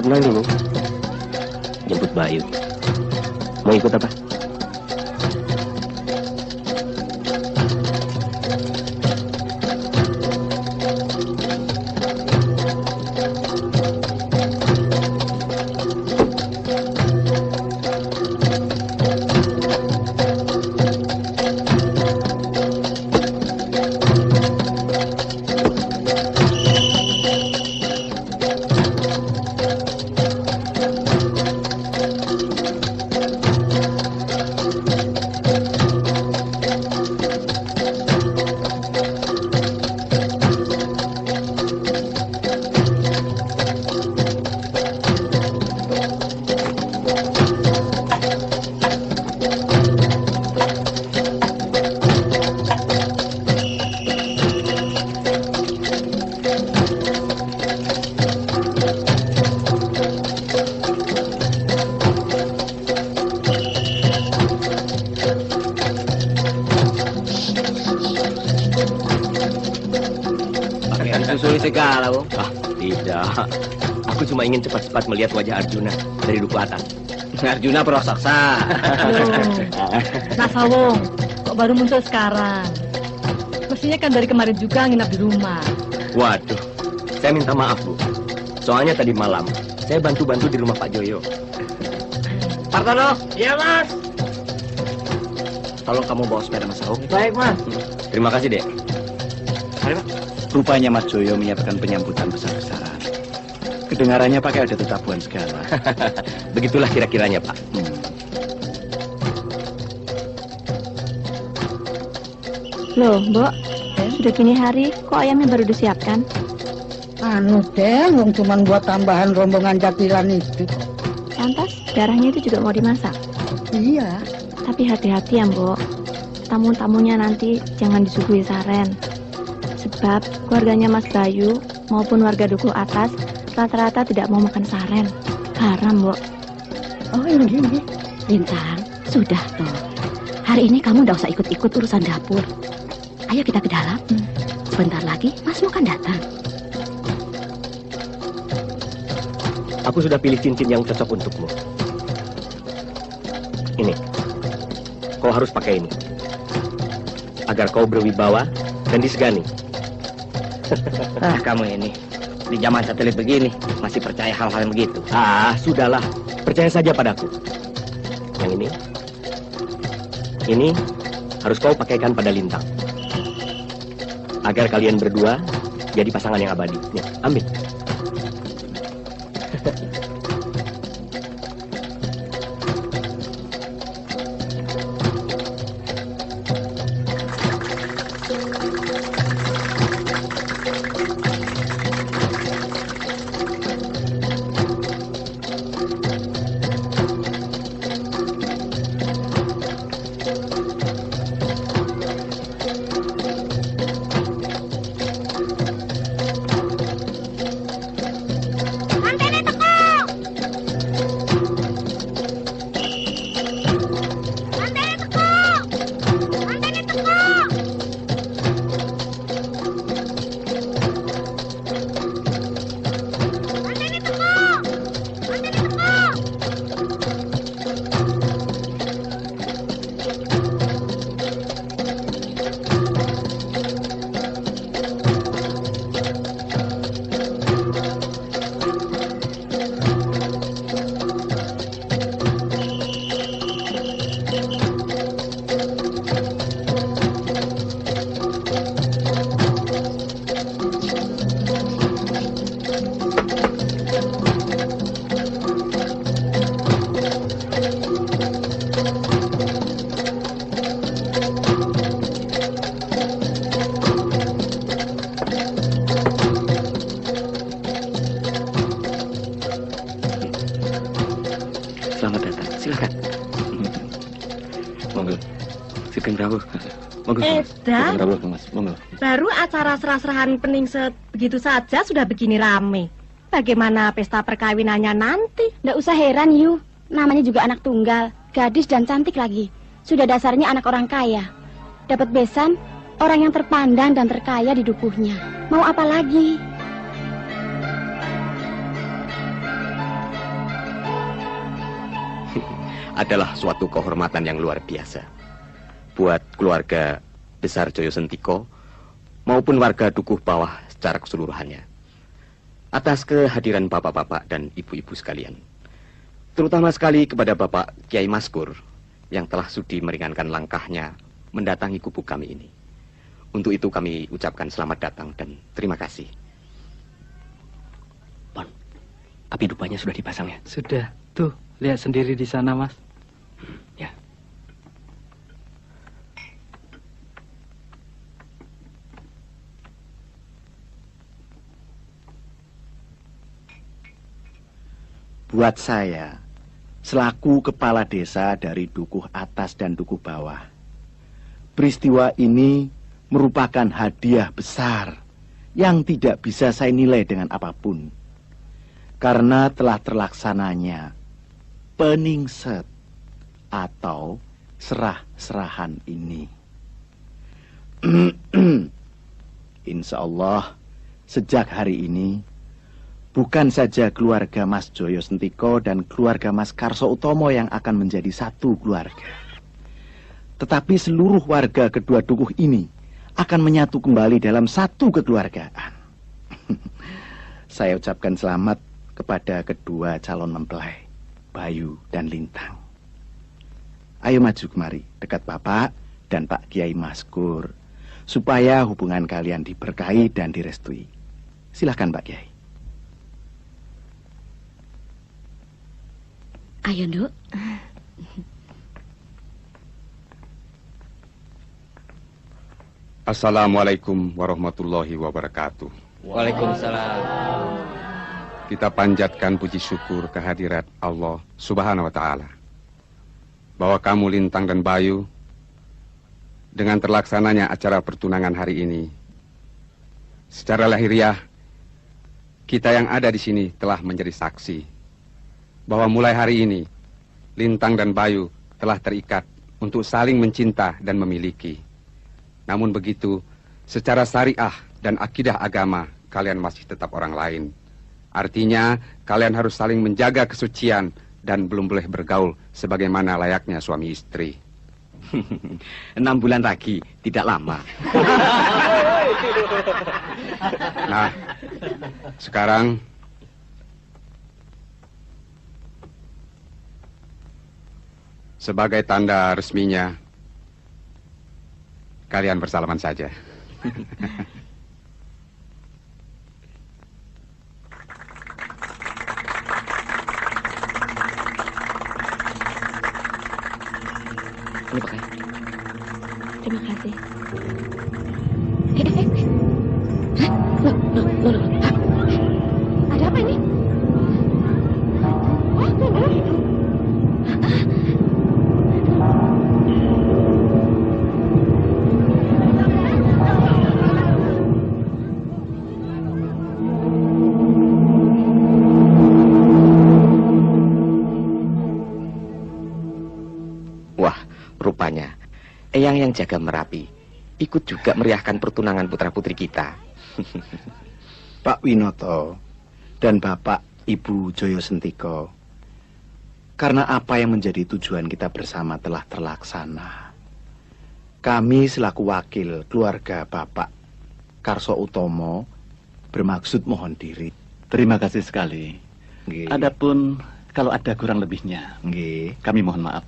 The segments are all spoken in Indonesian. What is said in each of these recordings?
tenang dulu. Jemput Bayu. Mau ikut apa? Segala, Bung. Ah, tidak. Aku cuma ingin cepat-cepat melihat wajah Arjuna dari duku atas. Arjuna Prasaksa. Mas Sawung, kok baru muncul sekarang? Mestinya kan dari kemarin juga nginap di rumah. Waduh, saya minta maaf, Bu. Soalnya tadi malam saya bantu-bantu di rumah Pak Joyo. Partono. Iya, Mas. Tolong kamu bawa sepeda Mas Sawung. Baik, Mas. Terima kasih, Dek. Mari, Pak. Rupanya Mas Joyo menyiapkan penyambutan besar-besaran. Kedengarannya pakai ada tetabuhan segala. Begitulah kira-kiranya, Pak. Loh, Mbok, sudah gini hari, kok ayamnya baru disiapkan? Anu deh, wong cuman buat tambahan rombongan jatilan itu. Lantas, darahnya itu juga mau dimasak? Iya. Tapi hati-hati ya, Mbok. Tamu-tamunya nanti jangan disuguhi saren. Sebab keluarganya Mas Bayu maupun warga duku atas rata-rata tidak mau makan saren. Haram, Mbok. Oh, ini. Lintang, sudah toh. Hari ini kamu tidak usah ikut-ikut urusan dapur. Ayo kita ke dalam. Sebentar lagi Masmu kan datang. Aku sudah pilih cincin yang cocok untukmu. Ini. Kau harus pakai ini. Agar kau berwibawa dan disegani. Kamu ini di zaman satelit begini masih percaya hal-hal yang begitu. Ah, sudahlah. Percaya saja padaku. Yang ini harus kau pakaikan pada Lintang. Agar kalian berdua jadi pasangan yang abadi. Nih, ambil. Baru acara serah-serahan peningset begitu saja sudah begini rame. Bagaimana pesta perkawinannya nanti? Nggak usah heran, Yu. Namanya juga anak tunggal, gadis dan cantik lagi. Sudah dasarnya anak orang kaya. Dapat besan, orang yang terpandang dan terkaya di dukuhnya. Mau apa lagi? adalah suatu kehormatan yang luar biasa buat keluarga besar Joyo Sentiko maupun warga Dukuh Bawah secara keseluruhannya. Atas kehadiran bapak-bapak dan ibu-ibu sekalian, terutama sekali kepada Bapak Kiai Maskur yang telah sudi meringankan langkahnya mendatangi kubu kami ini. Untuk itu kami ucapkan selamat datang dan terima kasih. Pon, api dupanya sudah dipasang ya? Sudah, tuh lihat sendiri di sana, Mas. Ya. Buat saya, selaku kepala desa dari Dukuh Atas dan Dukuh Bawah, peristiwa ini merupakan hadiah besar yang tidak bisa saya nilai dengan apapun. Karena telah terlaksananya peningset atau serah-serahan ini. Insya Allah, sejak hari ini, bukan saja keluarga Mas Joyo Sentiko dan keluarga Mas Karso Utomo yang akan menjadi satu keluarga, tetapi seluruh warga kedua dukuh ini akan menyatu kembali dalam satu kekeluargaan. Saya ucapkan selamat kepada kedua calon mempelai, Bayu dan Lintang. Ayo maju kemari, dekat Bapak dan Pak Kiai Maskur, supaya hubungan kalian diberkahi dan direstui. Silahkan Pak Kiai. Ayo, Nduk. Assalamualaikum warahmatullahi wabarakatuh. Waalaikumsalam. Kita panjatkan puji syukur kehadirat Allah Subhanahu wa Ta'ala, bahwa kamu Lintang dan Bayu, dengan terlaksananya acara pertunangan hari ini, secara lahiriah kita yang ada di sini telah menjadi saksi bahwa mulai hari ini Lintang dan Bayu telah terikat untuk saling mencinta dan memiliki. Namun begitu, secara syariah dan akidah agama, kalian masih tetap orang lain. Artinya, kalian harus saling menjaga kesucian dan belum boleh bergaul sebagaimana layaknya suami istri. 6 bulan lagi, tidak lama. Nah, sekarang sebagai tanda resminya, kalian bersalaman saja. Ini pakai. Terima kasih. Ada apa ini? Rupanya, Eyang yang jaga Merapi ikut juga meriahkan pertunangan putra-putri kita. Pak Winoto dan Bapak Ibu Joyo Sentiko, karena apa yang menjadi tujuan kita bersama telah terlaksana, kami selaku wakil keluarga Bapak Karso Utomo bermaksud mohon diri. Terima kasih sekali. Nggih. Adapun kalau ada kurang lebihnya, Nggih. kami mohon maaf.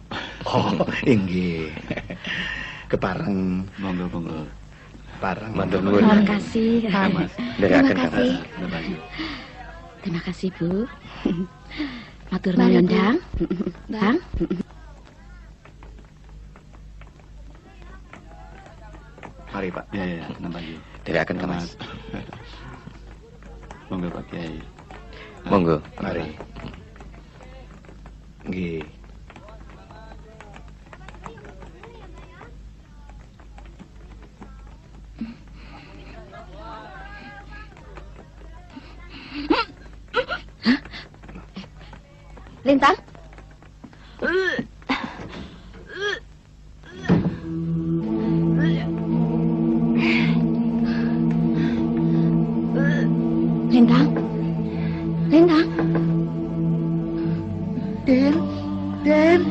Oh, nggih. Kepareng. Monggo. Pareng. Matur nuwun. Terima kasih. Mas. Terima kasih. Terima kasih, Bu. Matur nuwun, Dang. Dang. Mari, Pak. Ya, nambah yuk. Dherekaken Mas. Monggo Pak Kiai. Monggo. Mari. Nggih. Lintang. Lintang. Lintang. Den.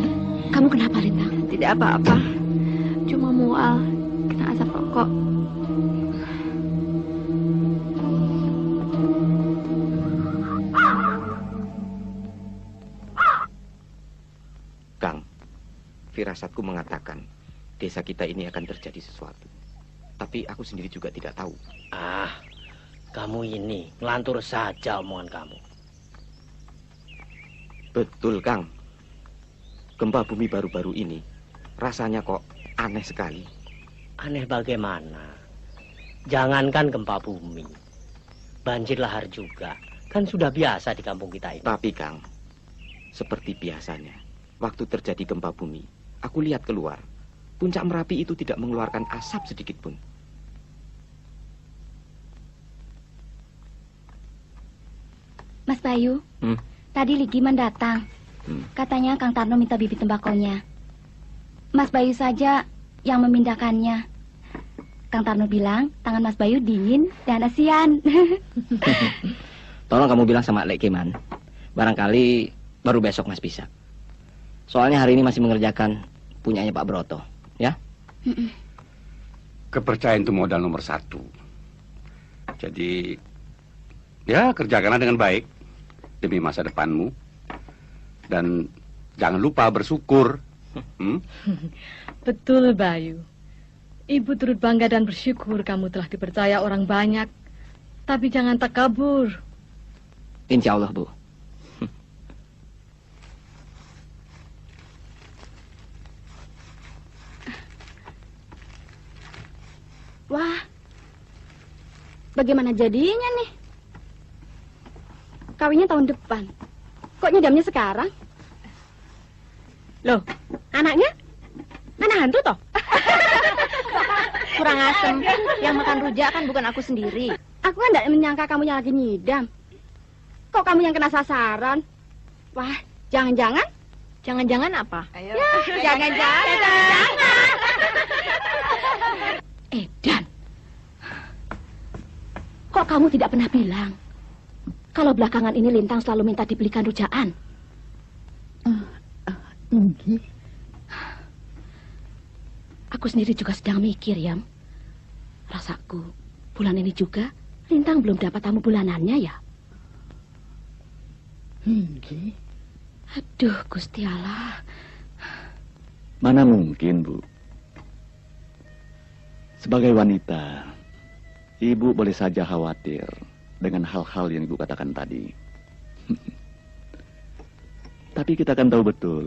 tidak apa-apa. Cuma mual, kena asap rokok. Kang, firasatku mengatakan desa kita ini akan terjadi sesuatu. Tapi aku sendiri juga tidak tahu. Ah, kamu ini ngelantur saja omongan kamu. Betul, Kang. Gempa bumi baru-baru ini rasanya kok aneh sekali. Aneh bagaimana? Jangankan gempa bumi, banjir lahar juga. Kan sudah biasa di kampung kita ini. Tapi, Kang, seperti biasanya, waktu terjadi gempa bumi, aku lihat keluar. Puncak Merapi itu tidak mengeluarkan asap sedikit pun. Mas Bayu, tadi Ligiman datang. Katanya Kang Tarno minta bibit tembakonya. Mas Bayu saja yang memindahkannya. Kang Tarno bilang tangan Mas Bayu dingin dan asian. Tolong kamu bilang sama Ligiman, barangkali baru besok Mas bisa. Soalnya hari ini masih mengerjakan punyanya Pak Broto. Ya? Kepercayaan itu modal nomor 1. Jadi, ya kerjakanlah dengan baik demi masa depanmu. Dan jangan lupa bersyukur. Betul, Bayu. Ibu turut bangga dan bersyukur kamu telah dipercaya orang banyak. Tapi jangan takabur. Insya Allah, Bu. Wah, bagaimana jadinya nih? Kawinnya tahun depan. Kok nyedamnya sekarang? Loh, anaknya? Anak hantu toh? Kurang asem. Yang makan rujak kan bukan aku sendiri. Aku kan tidak menyangka kamu yang lagi nyidam. Kok kamu yang kena sasaran? Wah, jangan-jangan? Jangan-jangan apa? Ayo. Ya, jangan-jangan. Edan, kok kamu tidak pernah bilang kalau belakangan ini Lintang selalu minta dibelikan rujaan? Aku sendiri juga sedang mikir, Yam. Rasaku, bulan ini juga Lintang belum dapat tamu bulanannya ya? Aduh, Gusti Allah. Mana mungkin, Bu? Sebagai wanita, Ibu boleh saja khawatir dengan hal-hal yang Ibu katakan tadi. Tapi kita akan tahu betul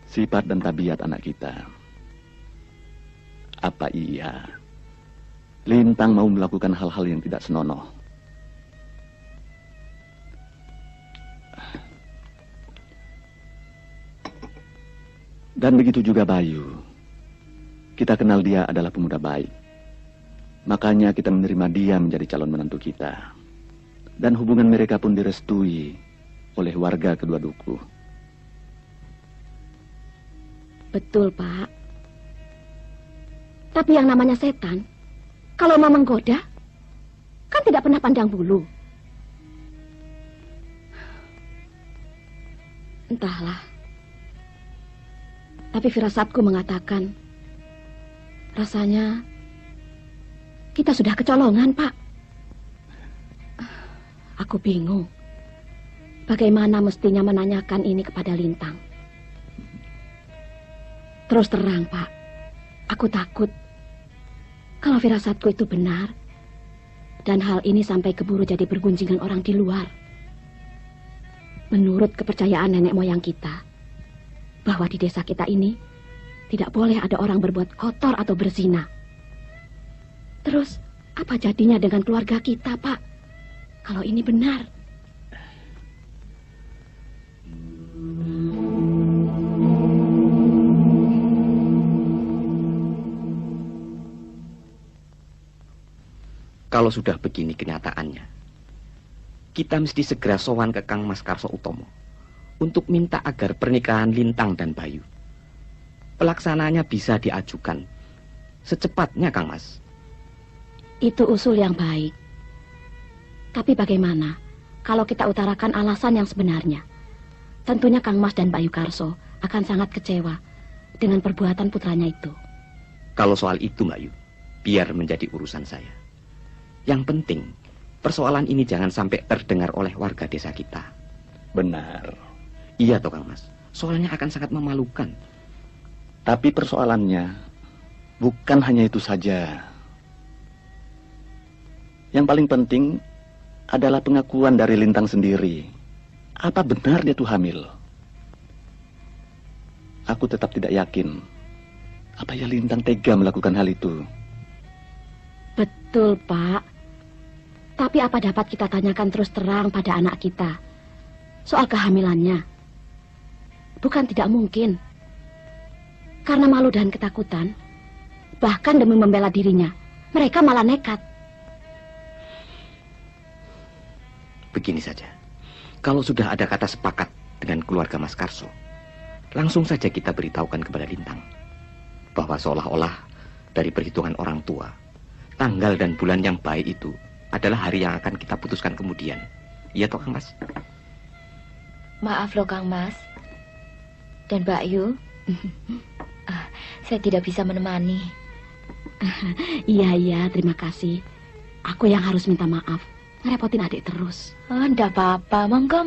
sifat dan tabiat anak kita. Apa iya Lintang mau melakukan hal-hal yang tidak senonoh? Dan begitu juga Bayu. Kita kenal dia adalah pemuda baik. Makanya kita menerima dia menjadi calon menantu kita. Dan hubungan mereka pun direstui oleh warga kedua duku. Betul, Pak. Tapi yang namanya setan, kalau mau menggoda, kan tidak pernah pandang bulu. Entahlah. Tapi firasatku mengatakan, rasanya kita sudah kecolongan, Pak. Aku bingung. Bagaimana mestinya menanyakan ini kepada Lintang. Terus terang, Pak. Aku takut kalau firasatku itu benar. Dan hal ini sampai keburu jadi pergunjingan orang di luar. Menurut kepercayaan nenek moyang kita, bahwa di desa kita ini tidak boleh ada orang berbuat kotor atau berzina. Terus, apa jadinya dengan keluarga kita, Pak? Kalau ini benar. Kalau sudah begini kenyataannya, kita mesti segera sowan ke Kang Mas Karso Utomo untuk minta agar pernikahan Lintang dan Bayu pelaksananya bisa diajukan secepatnya, Kang Mas. Itu usul yang baik. Tapi bagaimana kalau kita utarakan alasan yang sebenarnya? Tentunya Kang Mas dan Bayu Karso akan sangat kecewa dengan perbuatan putranya itu? Kalau soal itu, Mbak Yu, biar menjadi urusan saya. Yang penting, persoalan ini jangan sampai terdengar oleh warga desa kita. Benar. Iya toh, Kang Mas. Soalnya akan sangat memalukan. Tapi persoalannya bukan hanya itu saja. Yang paling penting adalah pengakuan dari Lintang sendiri. Apa benar dia tuh hamil? Aku tetap tidak yakin. Apa ya Lintang tega melakukan hal itu? Betul, Pak. Tapi apa dapat kita tanyakan terus terang pada anak kita soal kehamilannya? Bukan tidak mungkin. Karena malu dan ketakutan, bahkan demi membela dirinya, mereka malah nekat. Begini saja. Kalau sudah ada kata sepakat dengan keluarga Mas Karso, langsung saja kita beritahukan kepada Lintang bahwa seolah-olah dari perhitungan orang tua, tanggal dan bulan yang baik itu adalah hari yang akan kita putuskan kemudian. Iya toh, Kang Mas? Maaf loh, Kang Mas dan Mbak Yu. Saya tidak bisa menemani. Iya, terima kasih. Aku yang harus minta maaf. Ngerepotin adik terus. Oh, enggak apa-apa. Monggo.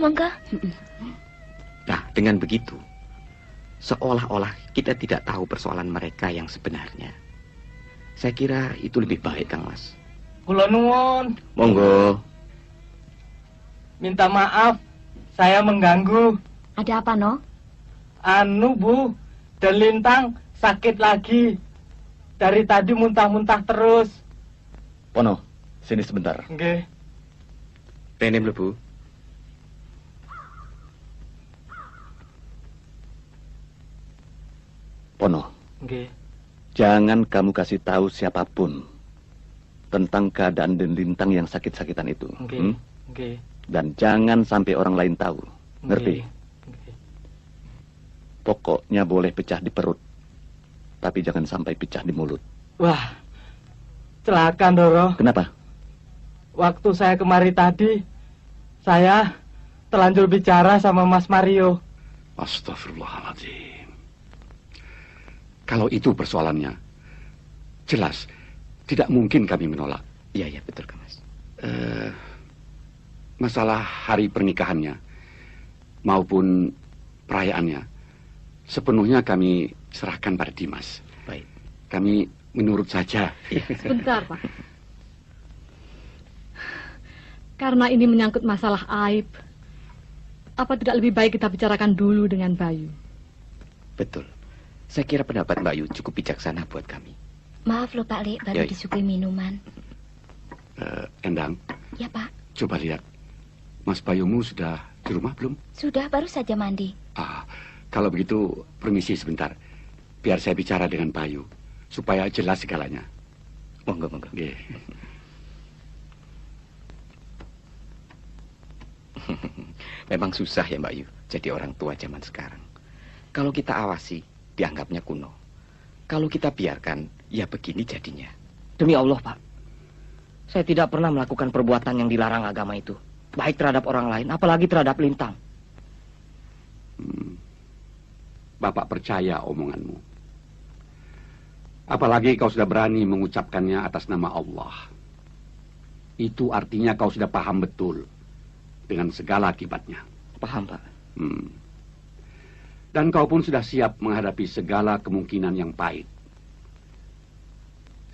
Nah, dengan begitu, seolah-olah kita tidak tahu persoalan mereka yang sebenarnya. Saya kira itu lebih baik, Kang Mas. Kula nuwun. Monggo. Minta maaf, saya mengganggu. Ada apa, No? Anu, Bu, dan Lintang sakit lagi. Dari tadi muntah-muntah terus. Pono, sini sebentar. Nggih. Rene mlebu. Pono. Nggih. Jangan kamu kasih tahu siapapun tentang keadaan Den Lintang yang sakit-sakitan itu. Nggih. Nggih. Dan jangan sampai orang lain tahu. Ngerti? Nggih. Pokoknya boleh pecah di perut, tapi jangan sampai pecah di mulut. Wah, celaka, Doro. Kenapa? Waktu saya kemari tadi, saya terlanjur bicara sama Mas Mario. Astagfirullahaladzim. Kalau itu persoalannya, jelas tidak mungkin kami menolak. Iya, betul, Kang Mas. Masalah hari pernikahannya maupun perayaannya sepenuhnya kami serahkan pada Dimas. Baik. Kami menurut saja. Sebentar, Pak. Karena ini menyangkut masalah aib, apa tidak lebih baik kita bicarakan dulu dengan Bayu? Betul. Saya kira pendapat Mbak Yu cukup bijaksana buat kami. Maaf loh, Pak Li, baru disuguhi minuman. Endang. Ya, Pak. Coba lihat. Mas Bayumu sudah di rumah belum? Sudah, baru saja mandi. Kalau begitu, permisi sebentar. Biar saya bicara dengan Bayu, supaya jelas segalanya. Monggo. Yeah. Memang susah ya, Mbak Yu, jadi orang tua zaman sekarang. Kalau kita awasi, dianggapnya kuno. Kalau kita biarkan, ya begini jadinya. Demi Allah, Pak. Saya tidak pernah melakukan perbuatan yang dilarang agama itu. Baik terhadap orang lain, apalagi terhadap Lintang. Bapak percaya omonganmu. Apalagi kau sudah berani mengucapkannya atas nama Allah. Itu artinya kau sudah paham betul dengan segala akibatnya. Paham, Pak. Dan kau pun sudah siap menghadapi segala kemungkinan yang pahit.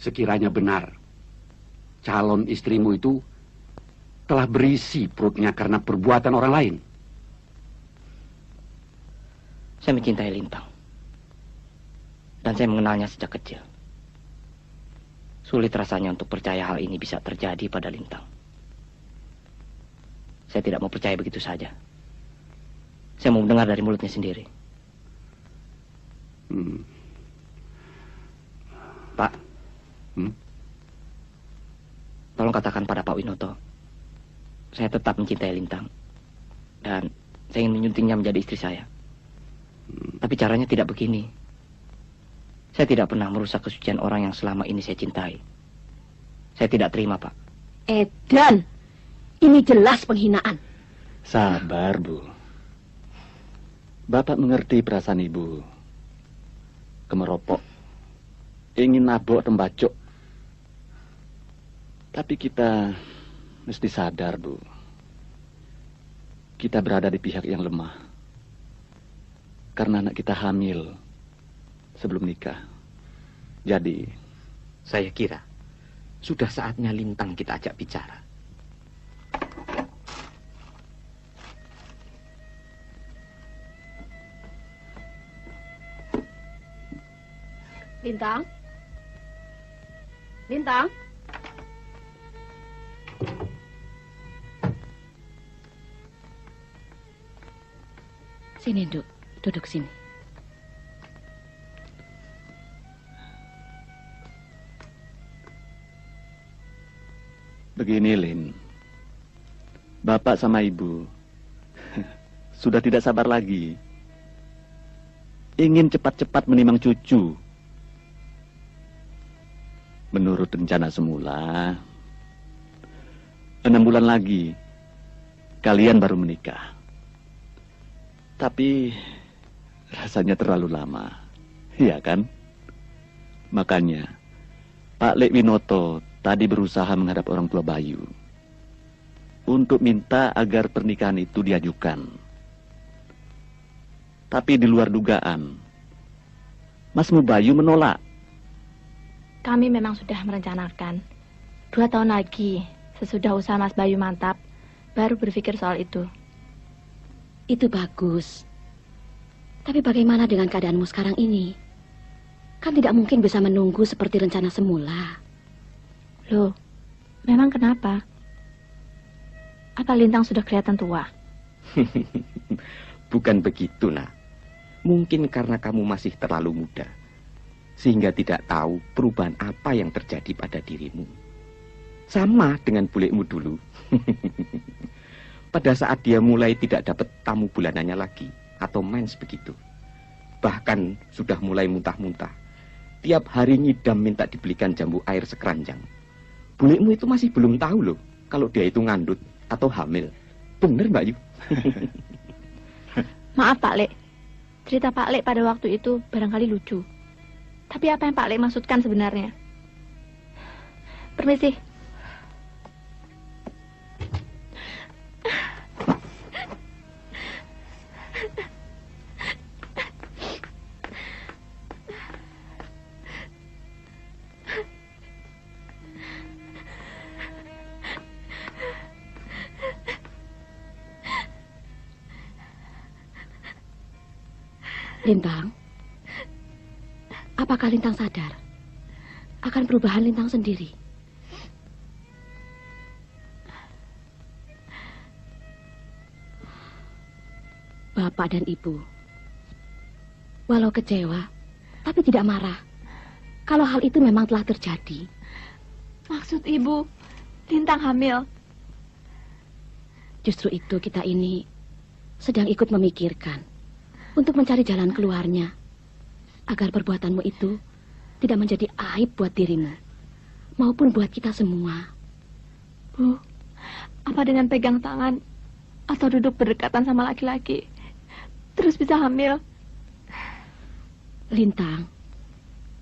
Sekiranya benar, calon istrimu itu telah berisi perutnya karena perbuatan orang lain. Saya mencintai Lintang. Dan saya mengenalnya sejak kecil. Sulit rasanya untuk percaya hal ini bisa terjadi pada Lintang. Saya tidak mau percaya begitu saja. Saya mau mendengar dari mulutnya sendiri. Pak. Tolong katakan pada Pak Winoto, saya tetap mencintai Lintang. Dan saya ingin menyuntingnya menjadi istri saya. Tapi caranya tidak begini. Saya tidak pernah merusak kesucian orang yang selama ini saya cintai. Saya tidak terima, Pak. Edan, ini jelas penghinaan. Sabar, Bu. Bapak mengerti perasaan Ibu. kemeropok, ingin nabok tembacok. Tapi kita mesti sadar, Bu. Kita berada di pihak yang lemah. Karena anak kita hamil sebelum nikah. Jadi, saya kira sudah saatnya Lintang kita ajak bicara. Lintang? Lintang? Sini, Duk. Duduk sini. begini, Lin. Bapak sama Ibu sudah tidak sabar lagi. Ingin cepat-cepat menimang cucu. Menurut rencana semula, 6 bulan lagi kalian baru menikah. Tapi rasanya terlalu lama, iya kan? Makanya Pak Lek Winoto tadi berusaha menghadap orang tua Bayu untuk minta agar pernikahan itu diajukan. Tapi di luar dugaan, Mas Mubayu menolak. Kami memang sudah merencanakan 2 tahun lagi sesudah usaha Mas Bayu mantap, baru berpikir soal itu. Itu bagus. Tapi bagaimana dengan keadaanmu sekarang ini? Kan tidak mungkin bisa menunggu seperti rencana semula. Loh, memang kenapa? Apa Lintang sudah kelihatan tua? Bukan begitu, Nak. Mungkin karena kamu masih terlalu muda, sehingga tidak tahu perubahan apa yang terjadi pada dirimu. Sama dengan bulekmu dulu. Pada saat dia mulai tidak dapat tamu bulanannya lagi, atau mens begitu. Bahkan sudah mulai muntah-muntah. Tiap hari ngidam minta dibelikan jambu air sekeranjang. Bulekmu itu masih belum tahu loh, kalau dia itu ngandut atau hamil. Bener, Mbak Yu? Maaf Pak Lek, cerita Pak Lek pada waktu itu barangkali lucu. Tapi apa yang Pak Lek maksudkan sebenarnya? Permisi. Lintang, apakah Lintang sadar akan perubahan Lintang sendiri? Bapak dan Ibu, walau kecewa, tapi tidak marah. Kalau hal itu memang telah terjadi. Maksud Ibu, Lintang hamil. Justru itu kita ini sedang ikut memikirkan untuk mencari jalan keluarnya, agar perbuatanmu itu tidak menjadi aib buat dirimu, maupun buat kita semua. Bu, apa dengan pegang tangan atau duduk berdekatan sama laki-laki, terus bisa hamil? Lintang,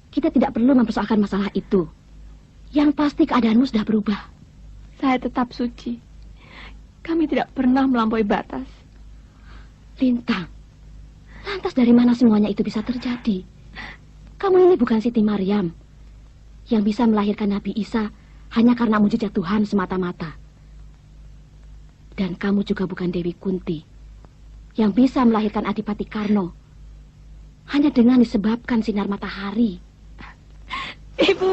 kita tidak perlu mempersoalkan masalah itu. Yang pasti keadaanmu sudah berubah. Saya tetap suci. Kami tidak pernah melampaui batas. Lintang, lantas dari mana semuanya itu bisa terjadi? Kamu ini bukan Siti Maryam yang bisa melahirkan Nabi Isa hanya karena mujizat Tuhan semata-mata. Dan kamu juga bukan Dewi Kunti yang bisa melahirkan Adipati Karno hanya dengan disebabkan sinar matahari. Ibu.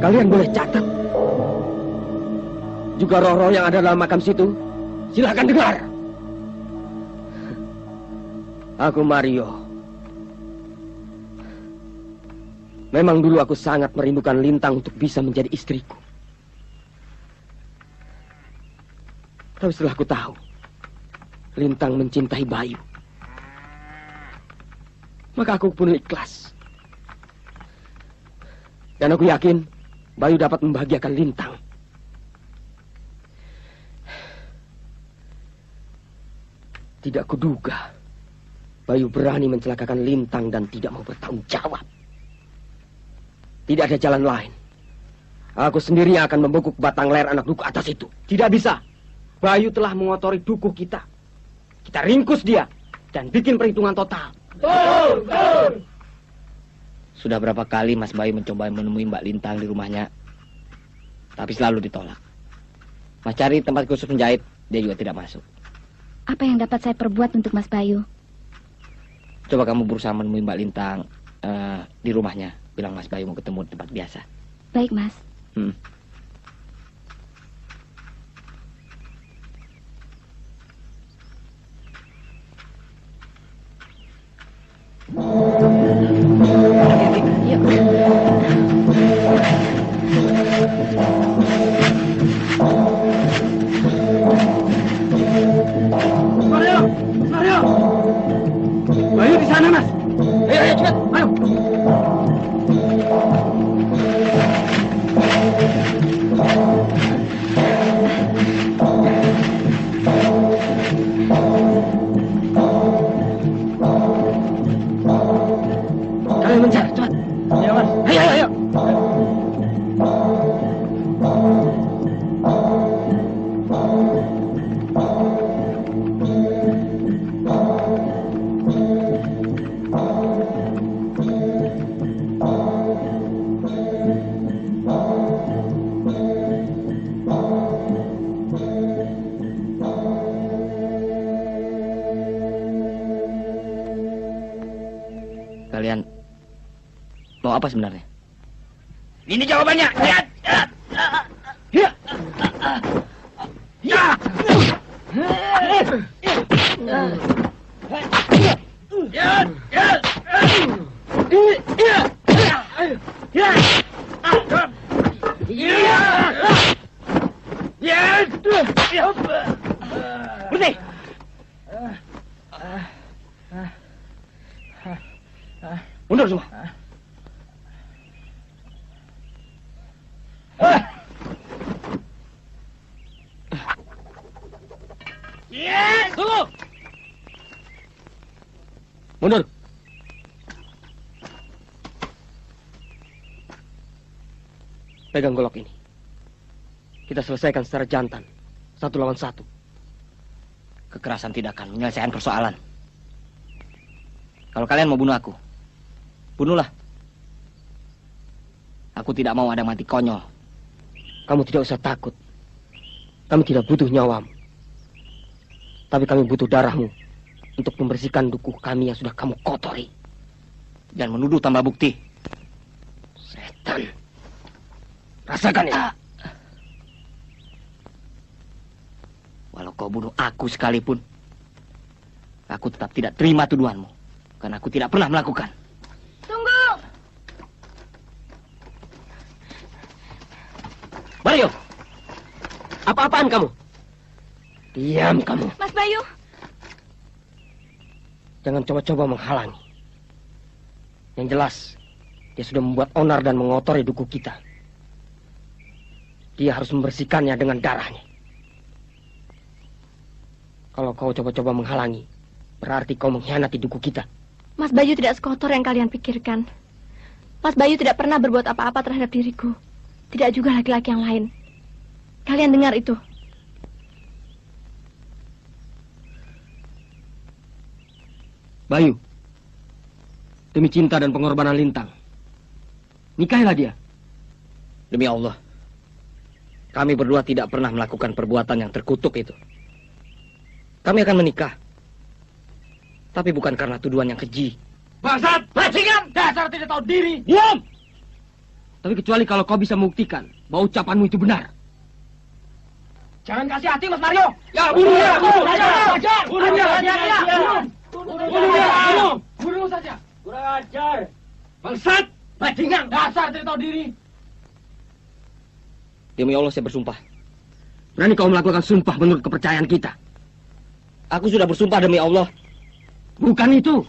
Kalian boleh catat. Juga roh-roh yang ada dalam makam situ, silahkan dengar. Aku Mario. Memang dulu aku sangat merindukan Lintang untuk bisa menjadi istriku. Tapi setelah aku tahu Lintang mencintai Bayu, maka aku pun ikhlas. Dan aku yakin Bayu dapat membahagiakan Lintang. Tidak kuduga Bayu berani mencelakakan Lintang dan tidak mau bertanggung jawab. Tidak ada jalan lain. Aku sendiri yang akan membekuk batang leher anak duku atas itu. Tidak bisa. Bayu telah mengotori duku kita. Kita ringkus dia dan bikin perhitungan total. Sudah berapa kali Mas Bayu mencoba menemui Mbak Lintang di rumahnya, tapi selalu ditolak. Mas cari tempat khusus menjahit, dia juga tidak masuk. Apa yang dapat saya perbuat untuk Mas Bayu? Coba kamu berusaha menemui Mbak Lintang di rumahnya. Bilang Mas Bayu mau ketemu di tempat biasa. Baik, Mas. Mario! Bayu di sana, Mas. Ayo, cepat, ayo. Kalian mencari, cepat. Ayo, Mas. Ayo. Kalian mau apa sebenarnya? Ini jawabannya. Lihat. Ya. Berhenti. Mundur semua. Tunggu. Mundur. Pegang golok ini. Kita selesaikan secara jantan. 1 lawan 1. Kekerasan tidak akan menyelesaikan persoalan. Kalau kalian mau bunuh aku, bunuhlah. Aku tidak mau ada mati konyol. Kamu tidak usah takut. Kami tidak butuh nyawamu. Tapi kami butuh darahmu untuk membersihkan dukuh kami yang sudah kamu kotori. Dan menuduh tambah bukti. Setan. Rasakan ini. Walau kau bunuh aku sekalipun, aku tetap tidak terima tuduhanmu. Karena aku tidak pernah melakukan. Tunggu! Mario! Apa-apaan kamu? Diam kamu. Mas Bayu! Jangan coba-coba menghalangi. Yang jelas, dia sudah membuat onar dan mengotori duku kita. Dia harus membersihkannya dengan darahnya. Kalau kau coba-coba menghalangi, berarti kau mengkhianati duku kita. Mas Bayu tidak sekotor yang kalian pikirkan. Mas Bayu tidak pernah berbuat apa-apa terhadap diriku. Tidak juga laki-laki yang lain. Kalian dengar itu? Bayu, demi cinta dan pengorbanan Lintang, nikahilah dia. Demi Allah, kami berdua tidak pernah melakukan perbuatan yang terkutuk itu. Kami akan menikah. Tapi bukan karena tuduhan yang keji. Bangsat, bajingan, dasar tidak tahu diri. Diam! Tapi kecuali kalau kau bisa membuktikan bahwa ucapanmu itu benar. Jangan kasih hati, Mas Mario. Ya, bunuh dia, bunuh saja. Kurang ajar. Bangsat, bajingan, dasar tidak tahu diri. Demi Allah saya bersumpah. Berani kau melakukan sumpah menurut kepercayaan kita? Aku sudah bersumpah demi Allah. Bukan itu.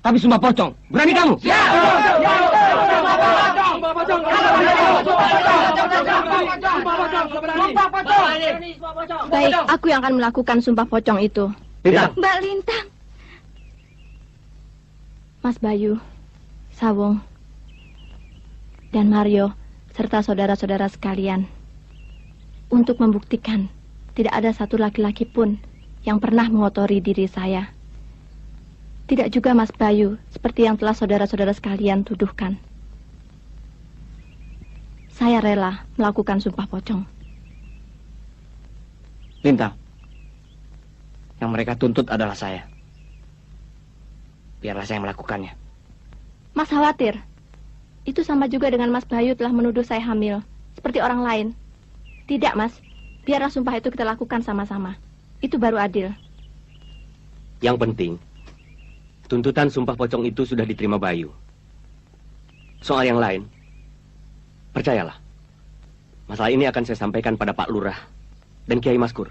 Tapi sumpah pocong. Berani kamu? Ya. Baik, aku yang akan melakukan sumpah pocong itu. Lintang. Mbak Lintang. Mas Bayu, Sawung, dan Mario, serta saudara-saudara sekalian, untuk membuktikan tidak ada satu laki-laki pun yang pernah mengotori diri saya. Tidak juga Mas Bayu, seperti yang telah saudara-saudara sekalian tuduhkan. Saya rela melakukan sumpah pocong. Lintang, yang mereka tuntut adalah saya. Biarlah saya melakukannya. Mas khawatir? Itu sama juga dengan Mas Bayu telah menuduh saya hamil, seperti orang lain. Tidak, Mas. Biarlah sumpah itu kita lakukan sama-sama. Itu baru adil. Yang penting, tuntutan sumpah pocong itu sudah diterima Bayu. Soal yang lain, percayalah, masalah ini akan saya sampaikan pada Pak Lurah dan Kiai Maskur.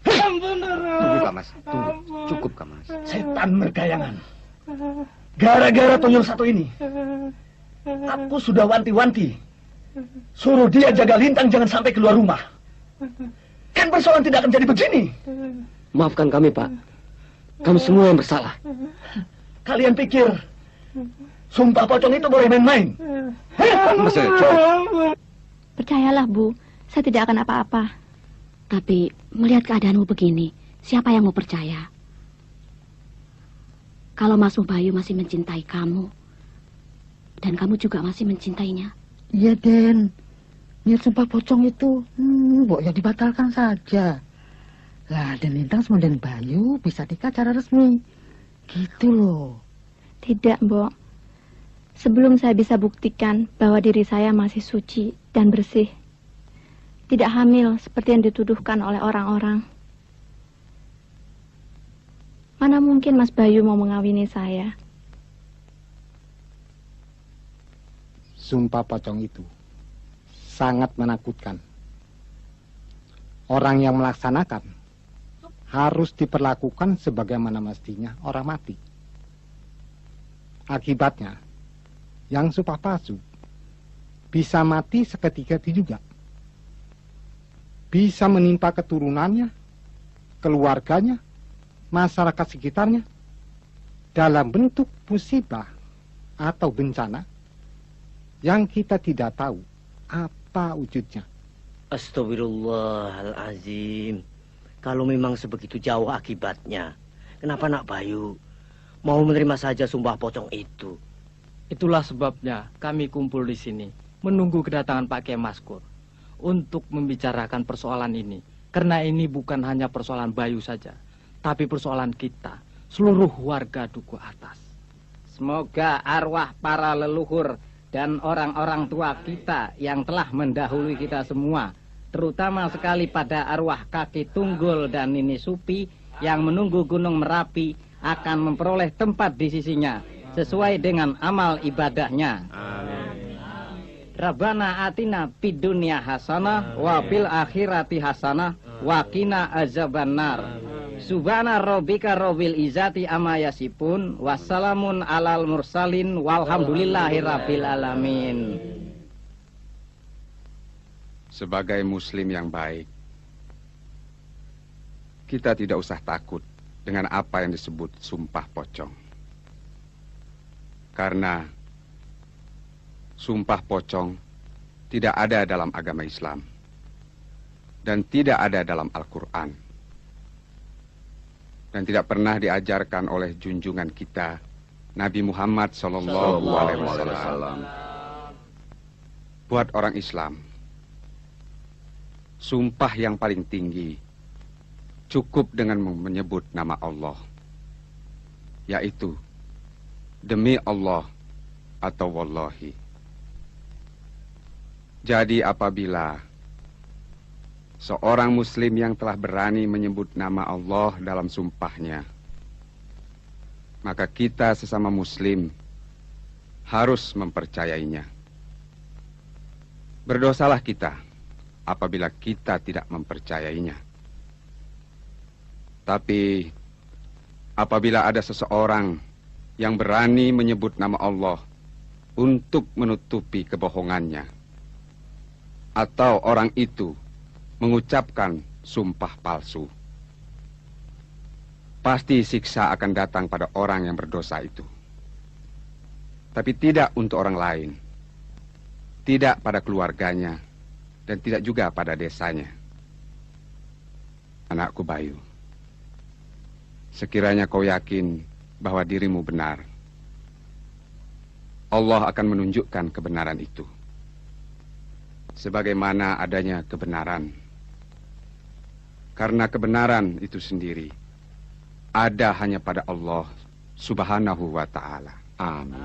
Tunggu, Kamas. Tunggu. Cukup, Kamas. Setan mergayangan. Gara-gara tuyul satu ini, aku sudah wanti-wanti. Suruh dia jaga Lintang jangan sampai keluar rumah. Kan persoalan tidak akan jadi begini. Maafkan kami, Pak. Kami semua yang bersalah. Kalian pikir sumpah pocong itu boleh main-main? Percayalah, Bu. Saya tidak akan apa-apa. Tapi melihat keadaanmu begini, siapa yang mau percaya? Kalau Mas Bayu masih mencintai kamu, dan kamu juga masih mencintainya. Iya, Den. Niat sumpah pocong itu, Mbok ya dibatalkan saja. Lah, Den Lintang sama Den Bayu bisa nikah secara resmi. Gitu loh. Tidak, Mbok. Sebelum saya bisa buktikan bahwa diri saya masih suci dan bersih, tidak hamil seperti yang dituduhkan oleh orang-orang. Mana mungkin Mas Bayu mau mengawini saya? Sumpah pocong itu sangat menakutkan. Orang yang melaksanakan harus diperlakukan sebagaimana mestinya orang mati. Akibatnya, yang sumpah palsu bisa mati seketika itu juga. Bisa menimpa keturunannya, keluarganya, masyarakat sekitarnya dalam bentuk musibah atau bencana yang kita tidak tahu apa wujudnya. Astagfirullahalazim. Kalau memang sebegitu jauh akibatnya, kenapa Nak Bayu mau menerima saja sumpah pocong itu? Itulah sebabnya kami kumpul di sini menunggu kedatangan Pak Kiai Maskur untuk membicarakan persoalan ini. Karena ini bukan hanya persoalan Bayu saja, tapi persoalan kita, seluruh warga Duku Atas. Semoga arwah para leluhur dan orang-orang tua kita yang telah mendahului kita semua, terutama sekali pada arwah Kaki Tunggul dan Nini Supi yang menunggu Gunung Merapi, akan memperoleh tempat di sisinya sesuai dengan amal ibadahnya. Rabbana atina fid dunya hasanah wa fil akhirati hasanah wa qina azabannar. Subhana rabbika rabbil izzati amma yasifun wassalamun alal mursalin walhamdulillahi rabbil alamin. Sebagai muslim yang baik, kita tidak usah takut dengan apa yang disebut sumpah pocong. Karena sumpah pocong tidak ada dalam agama Islam dan tidak ada dalam Al-Quran dan tidak pernah diajarkan oleh junjungan kita Nabi Muhammad SAW. Buat orang Islam, sumpah yang paling tinggi cukup dengan menyebut nama Allah, yaitu demi Allah atau wallahi. Jadi apabila seorang muslim yang telah berani menyebut nama Allah dalam sumpahnya, maka kita sesama muslim harus mempercayainya. Berdosalah kita apabila kita tidak mempercayainya. Tapi apabila ada seseorang yang berani menyebut nama Allah untuk menutupi kebohongannya, atau orang itu mengucapkan sumpah palsu, pasti siksa akan datang pada orang yang berdosa itu. Tapi tidak untuk orang lain. Tidak pada keluarganya, dan tidak juga pada desanya. Anakku Bayu, sekiranya kau yakin bahwa dirimu benar, Allah akan menunjukkan kebenaran itu. Sebagaimana adanya kebenaran. Karena kebenaran itu sendiri ada hanya pada Allah Subhanahu wa ta'ala. Amin.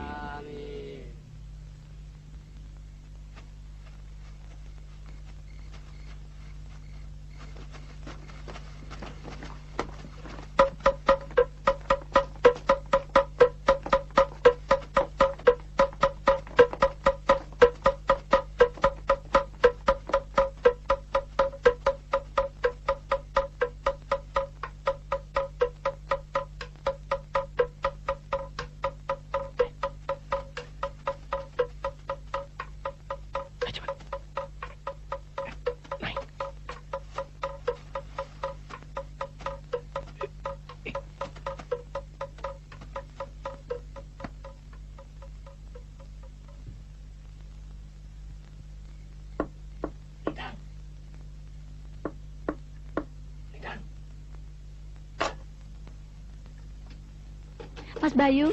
Mas Bayu.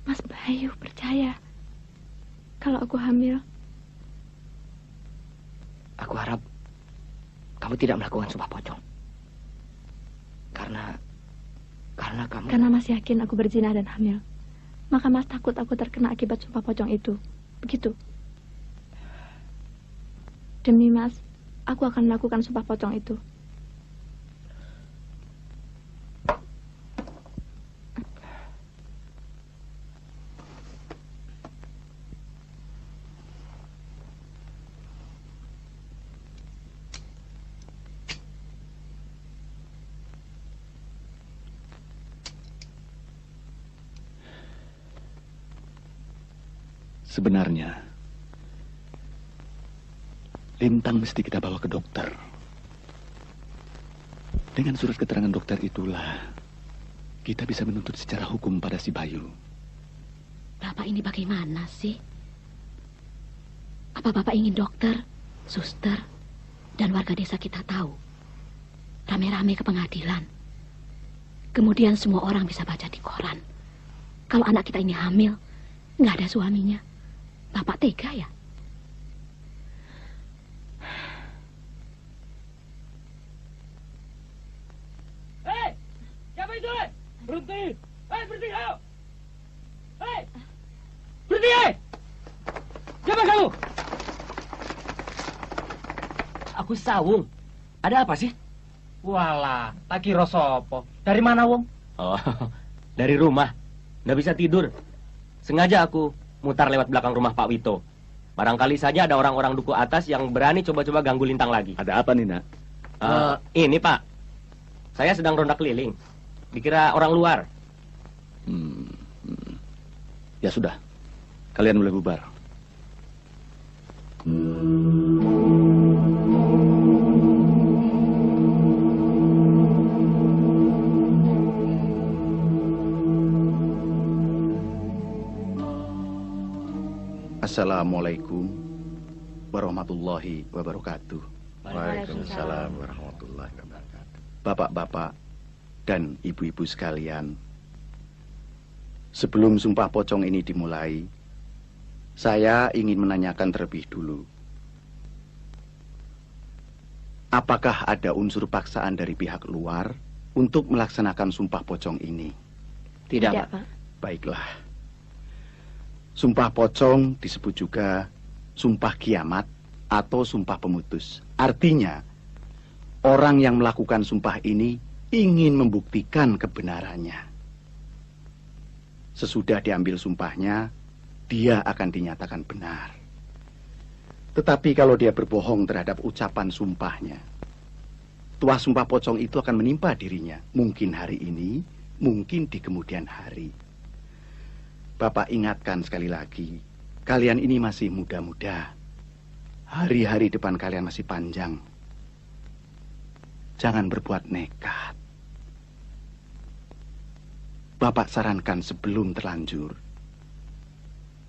Mas Bayu percaya kalau aku hamil. Aku harap kamu tidak melakukan sumpah pocong. Karena kamu... Karena Mas yakin aku berzina dan hamil. Maka Mas takut aku terkena akibat sumpah pocong itu. Begitu. Demi Mas, aku akan melakukan sumpah pocong itu. Sebenarnya, Lintang mesti kita bawa ke dokter. Dengan surat keterangan dokter itulah, kita bisa menuntut secara hukum pada si Bayu. Bapak ini bagaimana sih? Apa Bapak ingin dokter, suster, dan warga desa kita tahu? Rame-rame ke pengadilan. Kemudian semua orang bisa baca di koran. Kalau anak kita ini hamil, nggak ada suaminya. Bapak tega ya? Hei! Siapa itu? Berhenti! Hei, berhenti kau! Hei! Berhenti, hei! Siapa kamu? Aku Sawung. Ada apa sih? Walah, tak kira sopo. Dari mana, Wong? Oh, dari rumah. Nggak bisa tidur. Sengaja aku mutar lewat belakang rumah Pak Wito. Barangkali saja ada orang-orang duku atas yang berani coba-coba ganggu Lintang lagi. Ada apa nih, Nak? Ini, Pak. Saya sedang ronda keliling. Dikira orang luar. Ya sudah. Kalian boleh bubar. Assalamualaikum warahmatullahi wabarakatuh. Waalaikumsalam warahmatullahi wabarakatuh. Bapak-bapak dan ibu-ibu sekalian, sebelum sumpah pocong ini dimulai, saya ingin menanyakan terlebih dulu. Apakah ada unsur paksaan dari pihak luar untuk melaksanakan sumpah pocong ini? Tidak, Pak. Baiklah. Sumpah pocong disebut juga sumpah kiamat atau sumpah pemutus. Artinya, orang yang melakukan sumpah ini ingin membuktikan kebenarannya. Sesudah diambil sumpahnya, dia akan dinyatakan benar. Tetapi kalau dia berbohong terhadap ucapan sumpahnya, tuah sumpah pocong itu akan menimpa dirinya. Mungkin hari ini, mungkin di kemudian hari. Bapak ingatkan sekali lagi, kalian ini masih muda-muda. Hari-hari depan kalian masih panjang. Jangan berbuat nekat. Bapak sarankan sebelum terlanjur,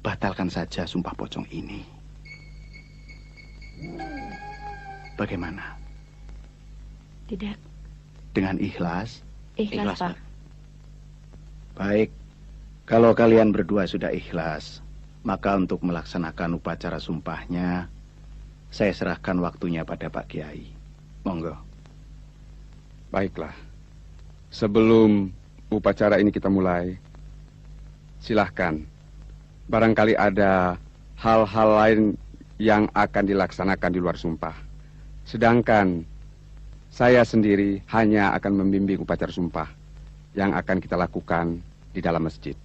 batalkan saja sumpah pocong ini. Bagaimana? Tidak. Dengan ikhlas? Ikhlas, Pak. Baik. Kalau kalian berdua sudah ikhlas, maka untuk melaksanakan upacara sumpahnya, saya serahkan waktunya pada Pak Kiai. Monggo. Baiklah. Sebelum upacara ini kita mulai, silahkan. Barangkali ada hal-hal lain yang akan dilaksanakan di luar sumpah. Sedangkan saya sendiri hanya akan membimbing upacara sumpah yang akan kita lakukan di dalam masjid.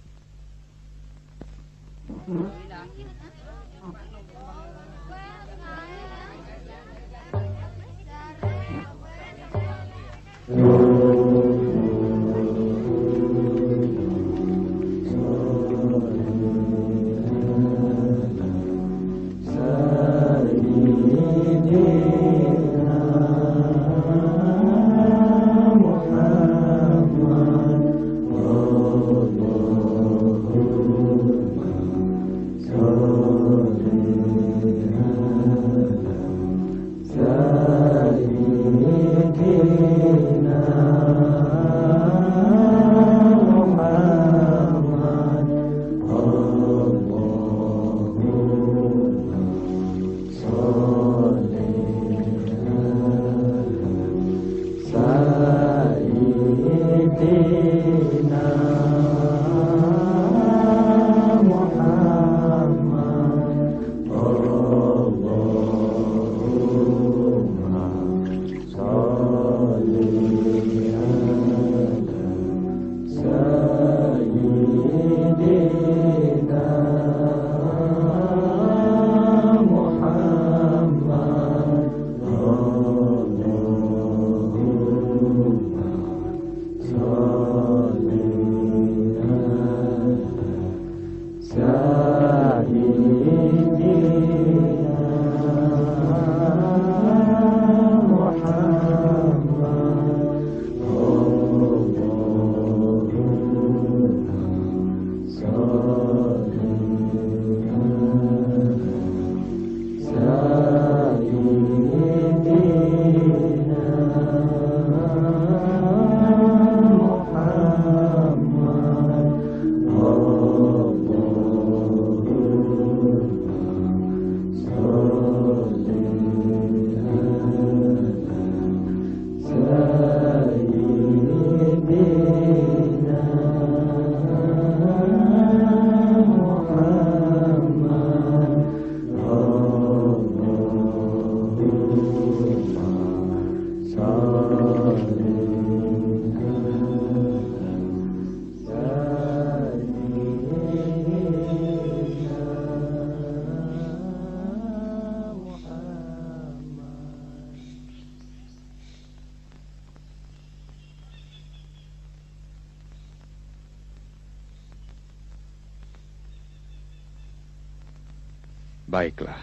Baiklah.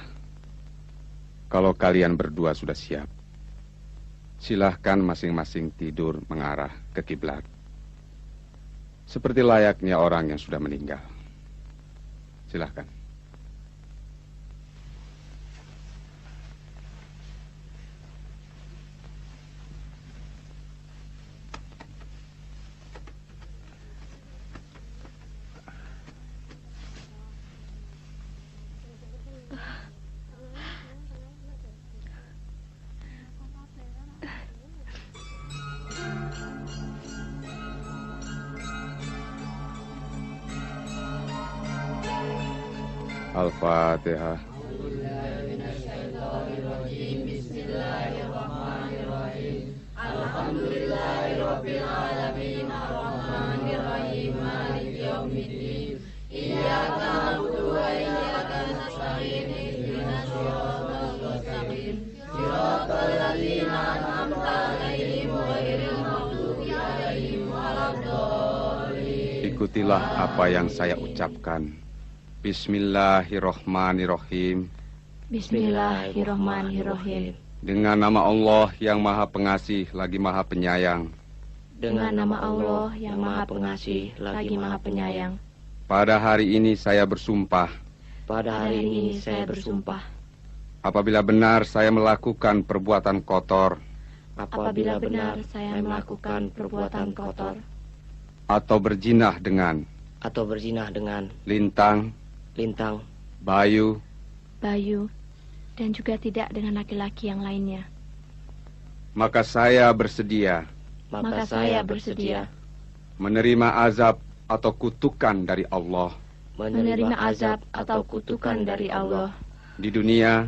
Kalau kalian berdua sudah siap, silahkan masing-masing tidur mengarah ke kiblat. Seperti layaknya orang yang sudah meninggal. Silahkan. Al-Fatihah. Bismillahirrahmanirrahim. Alhamdulillahirabbil alamin arrahmanirrahim maliki yaumiddin. Iyyaka na'budu wa Ikutilah apa yang saya ucapkan. Bismillahirrohmanirrohim. Bismillahirrohmanirrohim. Dengan nama Allah yang Maha Pengasih lagi Maha Penyayang. Dengan nama Allah yang Maha Pengasih lagi Maha Penyayang. Pada hari ini saya bersumpah. Pada hari ini saya bersumpah. Apabila benar saya melakukan perbuatan kotor. Apabila benar saya melakukan perbuatan kotor. Atau berzinah dengan. Lintang. Bayu. Dan juga tidak dengan laki-laki yang lainnya. Maka saya bersedia. Menerima azab atau kutukan dari Allah. Di dunia.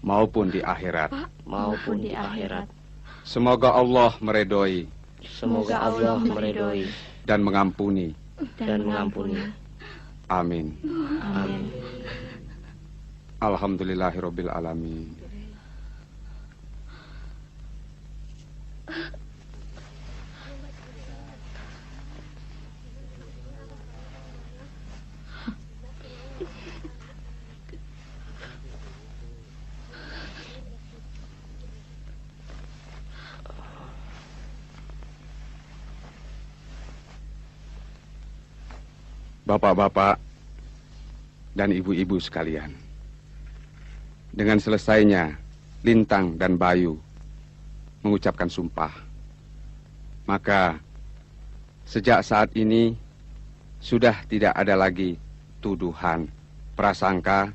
Maupun di akhirat. Semoga Allah meredoi. Dan mengampuni. Amin. Alhamdulillahirabbil alamin. Bapak-bapak dan ibu-ibu sekalian, dengan selesainya Lintang dan Bayu mengucapkan sumpah, maka sejak saat ini sudah tidak ada lagi tuduhan, prasangka,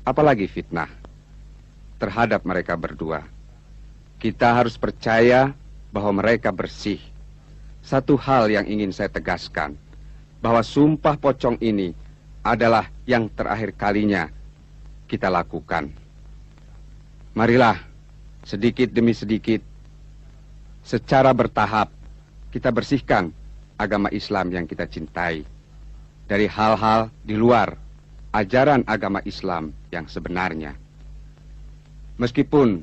apalagi fitnah terhadap mereka berdua. Kita harus percaya bahwa mereka bersih. Satu hal yang ingin saya tegaskan, bahwa sumpah pocong ini adalah yang terakhir kalinya kita lakukan. Marilah, sedikit demi sedikit, secara bertahap, kita bersihkan agama Islam yang kita cintai dari hal-hal di luar ajaran agama Islam yang sebenarnya. Meskipun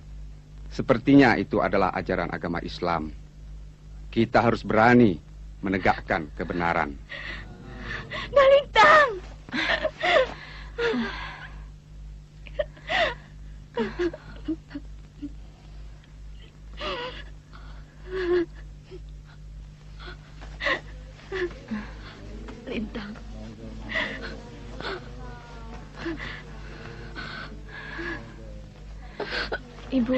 sepertinya itu adalah ajaran agama Islam, kita harus berani menegakkan kebenaran. Nalintang! Lintang. Ibu.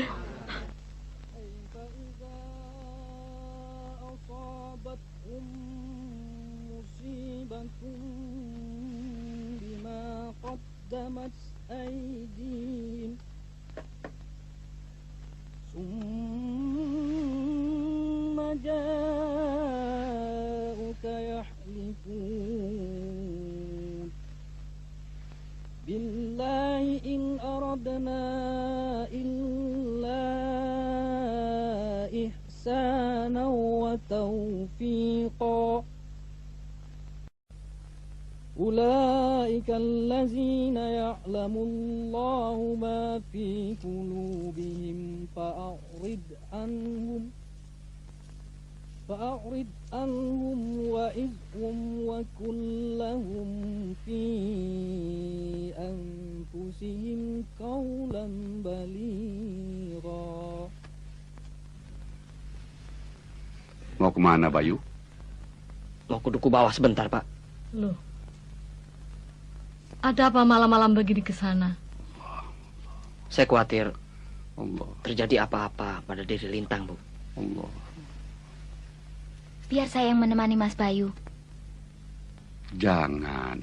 بما قدمت أيديهم ثم جاءوك يحلفون بالله إن أردنا إلا إحسانا وتوفيقا أولئك الذين يعلم الله ما في قلوبهم فأعرض عنهم وعظهم وقل لهم في أنفسهم قولا بليغا. Mau kemana, Bayu? Mau ke duku bawah sebentar, Pak. Loh, ada apa malam-malam begini ke sana? Saya khawatir terjadi apa-apa pada diri Lintang, Bu. Biar saya yang menemani Mas Bayu. Jangan.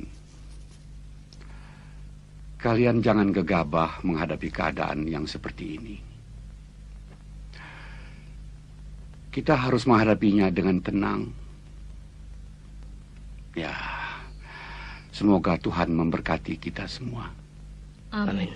Kalian jangan gegabah menghadapi keadaan yang seperti ini. Kita harus menghadapinya dengan tenang. Ya, semoga Tuhan memberkati kita semua. Amin.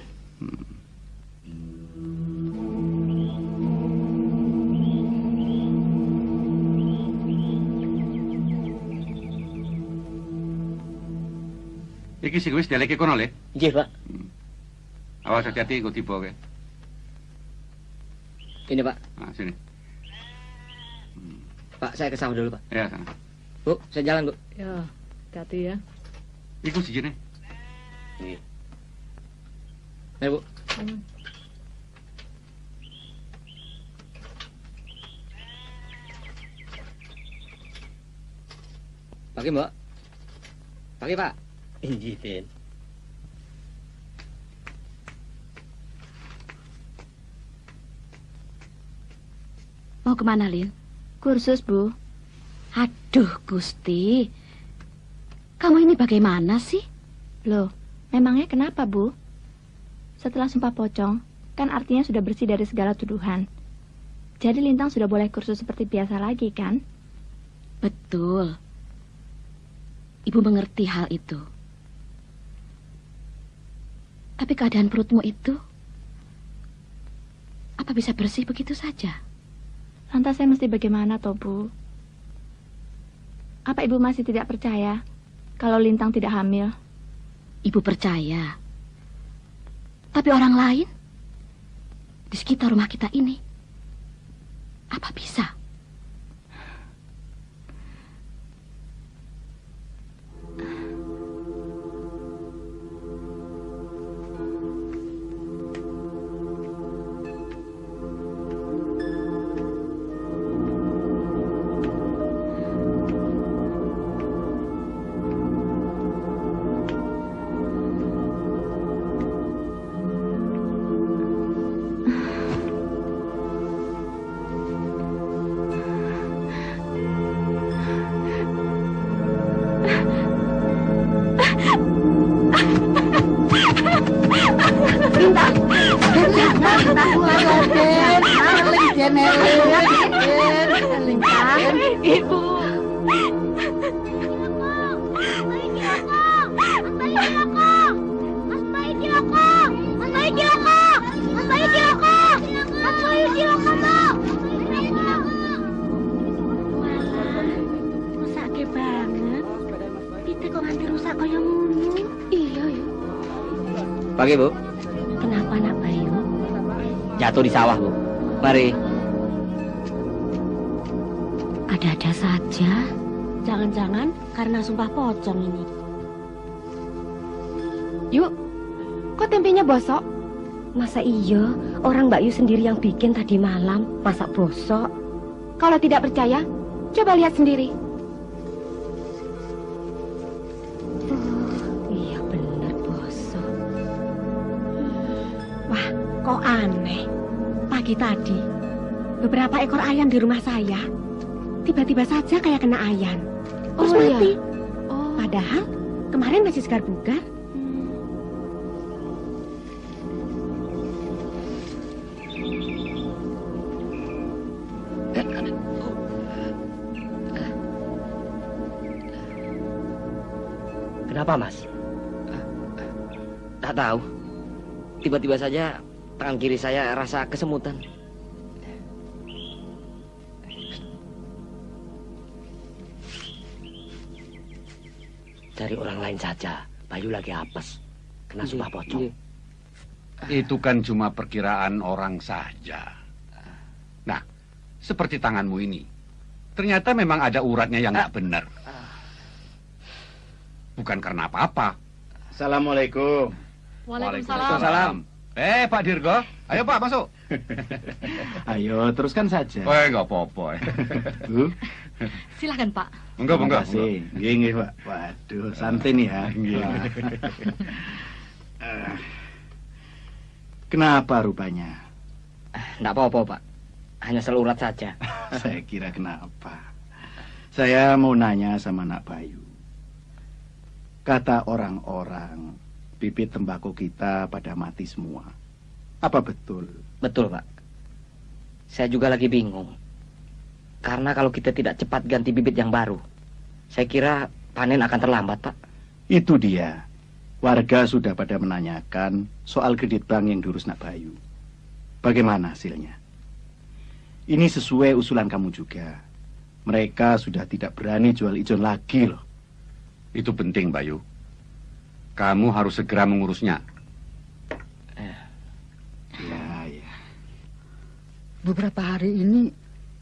Iki sih wis deleke kono le. Nggih, Pak. Awas hati-hati ikut tiba ke. Ini, Pak. Nah, sini. Pak, saya ke sawah dulu, Pak. Ya, sana. Bu, saya jalan, Bu. Ya, hati ya. Ikut sini. Nih. Nih, Bu. Pagi, Mbak. Pagi, Pak. Injilin. Mau kemana, Lin? Kursus, Bu. Aduh, Gusti. Kamu ini bagaimana sih? Loh, memangnya kenapa, Bu? Setelah sumpah pocong, kan artinya sudah bersih dari segala tuduhan. Jadi Lintang sudah boleh kursus seperti biasa lagi, kan? Betul. Ibu mengerti hal itu. Tapi keadaan perutmu itu, apa bisa bersih begitu saja? Lantas saya mesti bagaimana, toh, Bu? Apa Ibu masih tidak percaya kalau Lintang tidak hamil? Ibu percaya. Tapi orang lain di sekitar rumah kita ini, apa bisa? Ibu. Rusake banget. Pite kok nganti rusak kaya ngono. Iya, ya. Pagi, Bu. Kenapa nak Bayu? Jatuh di sawah, Bu. Mari. Ada-ada saja. Jangan-jangan karena sumpah pocong ini. Yuk, kok tempenya bosok? Masa iya orang Mbak Yu sendiri yang bikin tadi malam, masak bosok? Kalau tidak percaya, coba lihat sendiri. Iya benar bosok. Wah, kok aneh. Pagi tadi, beberapa ekor ayam di rumah saya tiba-tiba saja kayak kena ayan. Terus mati. Padahal kemarin masih segar bugar. Kenapa, Mas? Tak tahu. Tiba-tiba saja tangan kiri saya rasa kesemutan. Cari orang lain saja. Bayu lagi apes. Kena sumpah pocong. Itu kan cuma perkiraan orang saja. Nah, seperti tanganmu ini. Ternyata memang ada uratnya yang nggak benar. Bukan karena apa-apa. Assalamualaikum. Waalaikumsalam. Pak Dirgo, ayo Pak masuk. Ayo, teruskan saja. Nggak apa-apa. Silahkan, Pak. Enggak. Terima kasih. Nggih, Pak. Waduh, santai nih ya. Kenapa rupanya? Enggak apa-apa, Pak. Hanya selurat saja. Saya kira kenapa. Saya mau nanya sama Nak Bayu. Kata orang-orang, bibit tembakau kita pada mati semua. Apa betul? Betul, Pak. Saya juga lagi bingung. Karena kalau kita tidak cepat ganti bibit yang baru, saya kira panen akan terlambat, Pak. Itu dia. Warga sudah pada menanyakan soal kredit bank yang diurus Nak Bayu. Bagaimana hasilnya? Ini sesuai usulan kamu juga. Mereka sudah tidak berani jual ijon lagi loh. Itu penting, Bayu. Kamu harus segera mengurusnya. Ya. Beberapa hari ini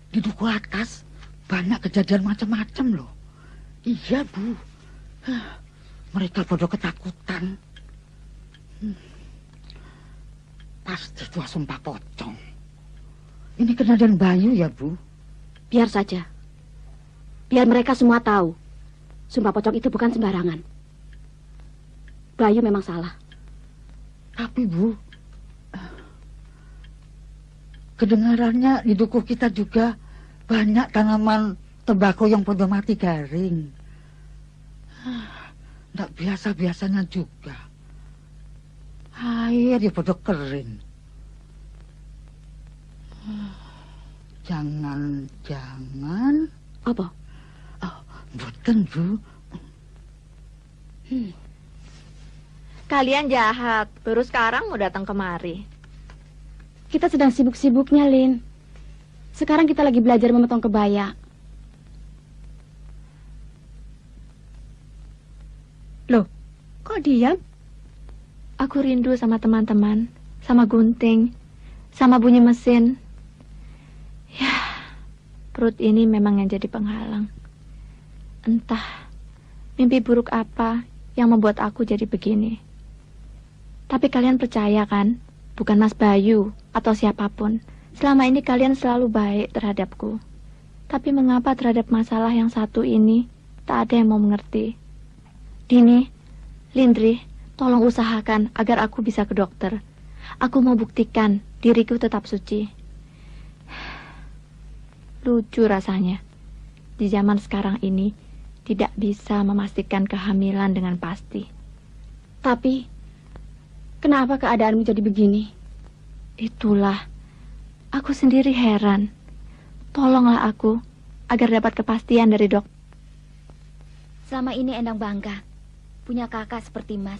di duku atas banyak kejadian macam-macam loh. Iya, Bu. Mereka bodoh ketakutan. Pasti itu sumpah pocong. Ini kena dan Bayu ya, Bu? Biar saja. Biar mereka semua tahu. Sumpah pocong itu bukan sembarangan. Bayu memang salah. Tapi, Bu, kedengarannya di dukuh kita juga banyak tanaman tembakau yang pada mati garing. Tidak biasa-biasanya juga. Air ya pada kering. Jangan-jangan... Apa? Oh, boten, Bu. Kalian jahat, baru sekarang mau datang kemari. Kita sedang sibuk-sibuknya, Lin. Sekarang kita lagi belajar memotong kebaya. Loh, kok diam? Aku rindu sama teman-teman, sama gunting, sama bunyi mesin. Ya, perut ini memang yang jadi penghalang. Entah mimpi buruk apa yang membuat aku jadi begini. Tapi kalian percaya kan, bukan Mas Bayu atau siapapun. Selama ini kalian selalu baik terhadapku. Tapi mengapa terhadap masalah yang satu ini tak ada yang mau mengerti? Dini, Lindri, tolong usahakan agar aku bisa ke dokter. Aku mau buktikan diriku tetap suci. Lucu rasanya. Di zaman sekarang ini tidak bisa memastikan kehamilan dengan pasti. Tapi kenapa keadaanmu jadi begini? Itulah, aku sendiri heran. Tolonglah aku agar dapat kepastian dari dokter. Selama ini Endang bangga punya kakak seperti Mas.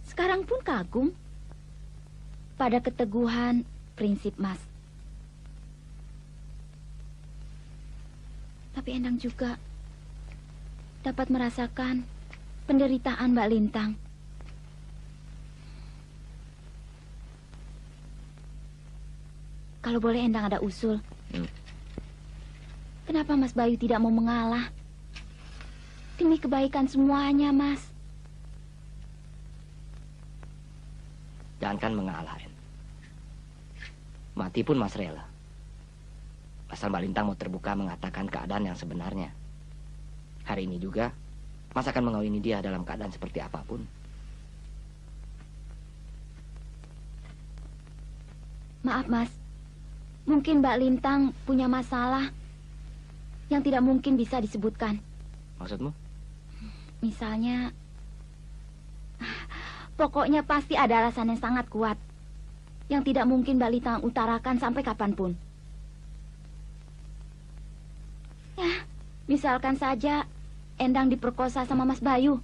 Sekarang pun kagum pada keteguhan prinsip Mas. Tapi Endang juga dapat merasakan penderitaan Mbak Lintang. Kalau boleh Endang ada usul. Kenapa Mas Bayu tidak mau mengalah? Demi kebaikan semuanya, Mas. Jangankan mengalah, En. Mati pun Mas rela. Asal Mbak Lintang mau terbuka mengatakan keadaan yang sebenarnya. Hari ini juga, Mas akan mengawini dia dalam keadaan seperti apapun. Maaf, Mas. Mungkin Mbak Lintang punya masalah yang tidak mungkin bisa disebutkan. Maksudmu? Misalnya, pokoknya pasti ada alasan yang sangat kuat yang tidak mungkin Mbak Lintang utarakan sampai kapanpun. Ya, misalkan saja Endang diperkosa sama Mas Bayu.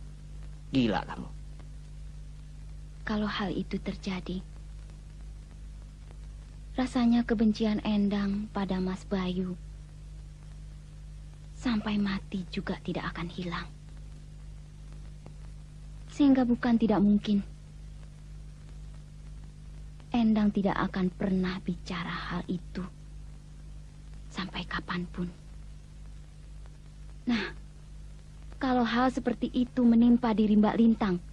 Gila kamu. Kalau hal itu terjadi, rasanya kebencian Endang pada Mas Bayu sampai mati juga tidak akan hilang. Sehingga bukan tidak mungkin Endang tidak akan pernah bicara hal itu sampai kapanpun. Nah, kalau hal seperti itu menimpa diri Mbak Lintang,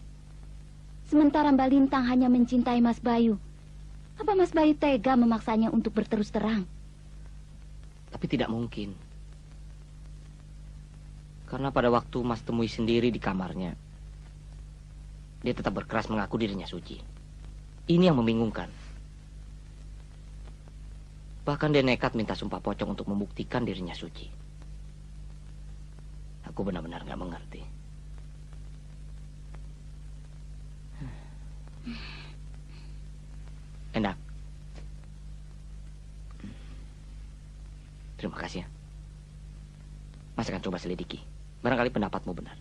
sementara Mbak Lintang hanya mencintai Mas Bayu, apa Mas Bayu tega memaksanya untuk berterus terang? Tapi tidak mungkin. Karena pada waktu Mas temui sendiri di kamarnya, dia tetap berkeras mengaku dirinya suci. Ini yang membingungkan. Bahkan dia nekat minta sumpah pocong untuk membuktikan dirinya suci. Aku benar-benar gak mengerti. Enak. Terima kasih ya. Mas akan coba selidiki. Barangkali pendapatmu benar.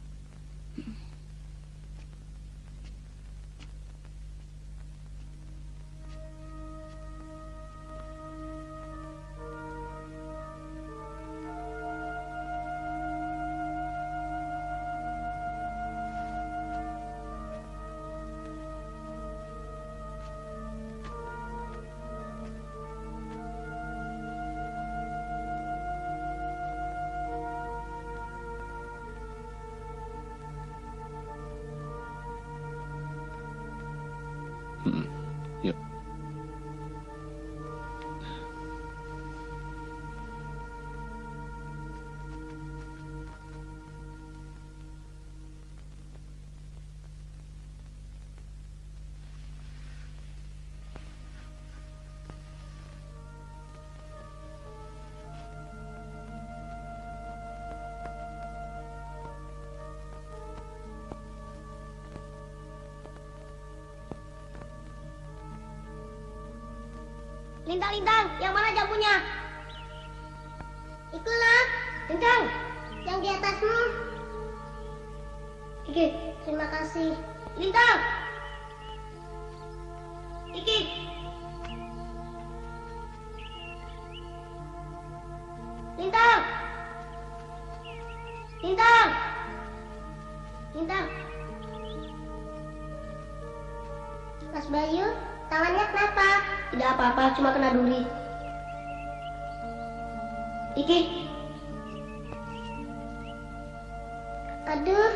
Lintang, yang mana jamunya? Ikulah, Lintang, yang di atasmu. Iki, terima kasih. Lintang, Iki. Lintang, Lintang, Lintang. Mas Bayu, tangannya kenapa? Tidak apa-apa, cuma kena duri. Iki. Aduh,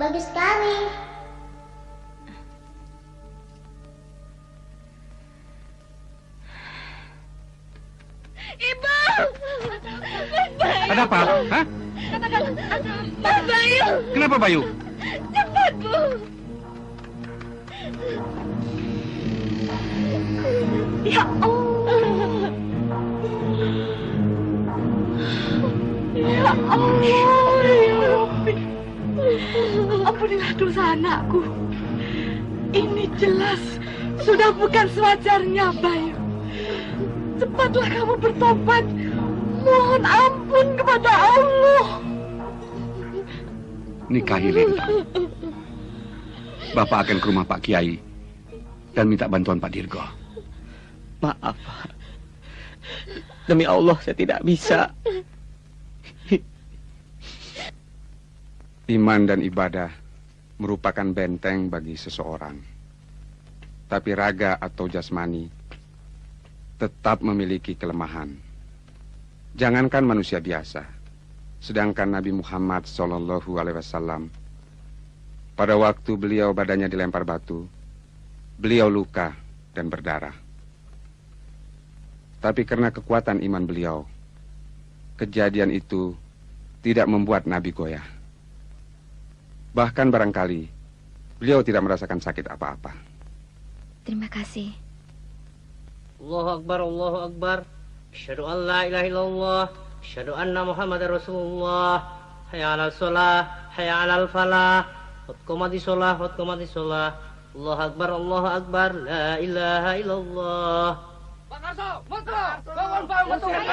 bagus sekali. Ibu! Mas Bayu! Ada apa? Hah? Katakan, Mas Bayu! Kenapa Bayu? Cepat, Bu! Ya Allah! Ya Allah, ya Rabbi. Ampunilah dosa anakku. Ini jelas sudah bukan sewajarnya, Bayu. Cepatlah kamu bertobat. Mohon ampun kepada Allah. Nikahi Lintang. Bapak akan ke rumah Pak Kiai dan minta bantuan Pak Dirgo. Maaf, Pak. Demi Allah, saya tidak bisa. Iman dan ibadah merupakan benteng bagi seseorang. Tapi raga atau jasmani tetap memiliki kelemahan. Jangankan manusia biasa, sedangkan Nabi Muhammad SAW, pada waktu beliau badannya dilempar batu, beliau luka dan berdarah. Tapi karena kekuatan iman beliau, kejadian itu tidak membuat Nabi goyah. Bahkan barangkali beliau tidak merasakan sakit apa-apa. Terima kasih. Allahu Akbar, Allahu Akbar. Asyhadu an la ilaha illallah, asyhadu anna Muhammadar Rasulullah. Hayya 'alal shalah, hayya 'alal falah. Qad qamatis shalah, qad qamatis shalah. Allahu Akbar, Allahu Akbar. La ilaha illallah. Pak Karso, moto! Bangun, Pak, moto! Ayo,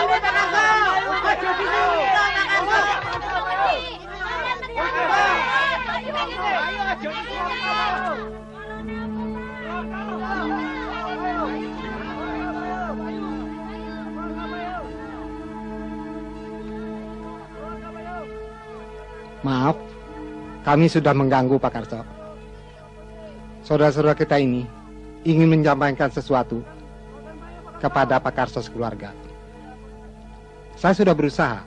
Pak Karso! Maju di sini, Pak Karso! Maaf, kami sudah mengganggu Pak Karso. Saudara-saudara kita ini ingin menyampaikan sesuatu kepada Pak Karso sekeluarga. Saya sudah berusaha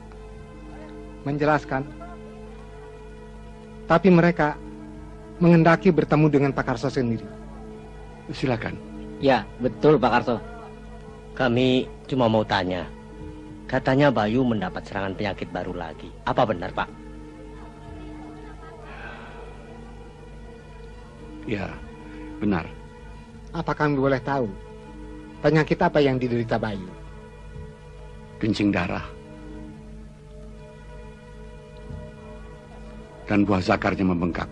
menjelaskan, tapi mereka menghendaki bertemu dengan Pak Karso sendiri. Silakan. Ya, betul Pak Karso. Kami cuma mau tanya. Katanya Bayu mendapat serangan penyakit baru lagi. Apa benar, Pak? Ya, benar. Apa kami boleh tahu penyakit apa yang diderita Bayu? Kencing darah. Dan buah zakarnya membengkak.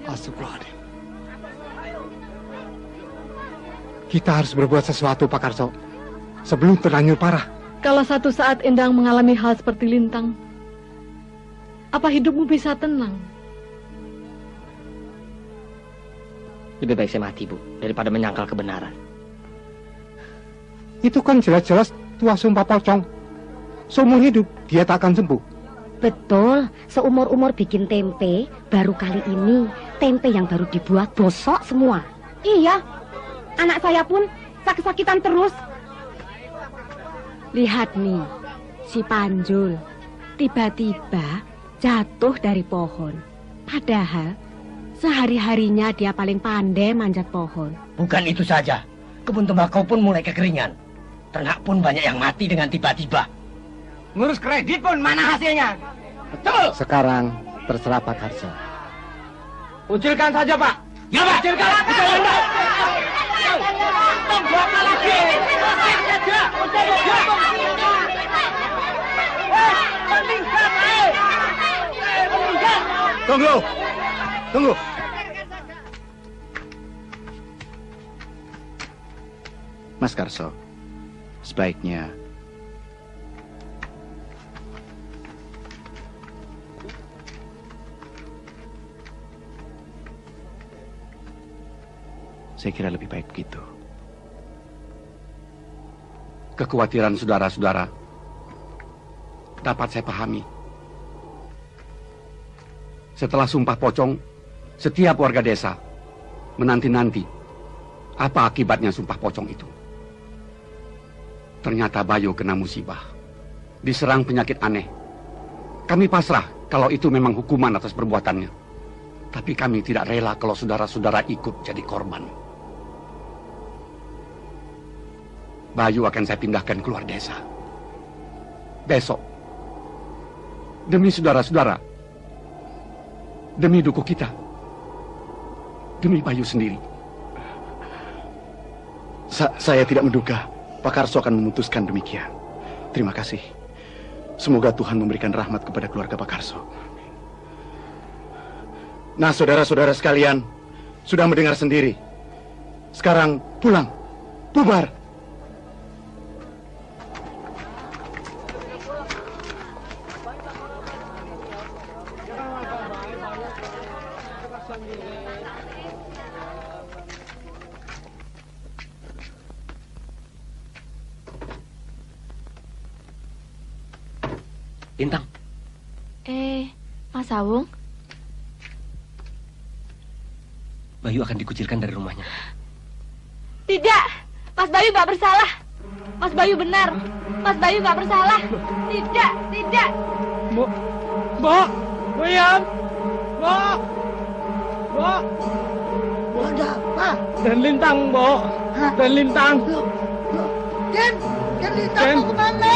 Astagfirullahaladzim. Kita harus berbuat sesuatu, Pak Karso, sebelum terlanjur parah. Kalau satu saat Endang mengalami hal seperti Lintang, apa hidupmu bisa tenang? Lebih baik saya mati, Bu, daripada menyangkal kebenaran. Itu kan jelas-jelas tua sumpah pocong. Seumur hidup dia tak akan sembuh. Betul, seumur-umur bikin tempe, baru kali ini tempe yang baru dibuat bosok semua. Iya, anak saya pun sakit-sakitan terus. Lihat nih, si Panjul tiba-tiba jatuh dari pohon. Padahal sehari-harinya dia paling pandai manjat pohon. Bukan itu saja, kebun tembakau pun mulai kekeringan. Ternak pun banyak yang mati dengan tiba-tiba. Ngurus kredit pun mana hasilnya? Betul! Sekarang terserah Pak Karso. Ucilkan saja, Pak. Ya, Pak. Ucilkan. Tunggu apa lagi? Tunggu. Mas Karso, sebaiknya saya kira lebih baik begitu. Kekhawatiran saudara-saudara dapat saya pahami. Setelah Sumpah Pocong, setiap warga desa menanti-nanti apa akibatnya Sumpah Pocong itu. Ternyata Bayu kena musibah, diserang penyakit aneh. Kami pasrah kalau itu memang hukuman atas perbuatannya. Tapi kami tidak rela kalau saudara-saudara ikut jadi korban. Bayu akan saya pindahkan keluar desa. Besok, demi saudara-saudara, demi dukuh kita, demi Bayu sendiri. Saya tidak menduga Pak Karso akan memutuskan demikian. Terima kasih. Semoga Tuhan memberikan rahmat kepada keluarga Pak Karso. Nah, saudara-saudara sekalian, sudah mendengar sendiri. Sekarang pulang, bubar. Lintang. Mas Sawung? Bayu akan dikucilkan dari rumahnya. Tidak, Mas Bayu nggak bersalah. Mas Bayu benar. Mas Bayu nggak bersalah. Tidak, tidak. Mbok, Boyan, Mbok. Ada apa? Dan Lintang, Mbok. Dan Lintang. Den Lintang mau kemana?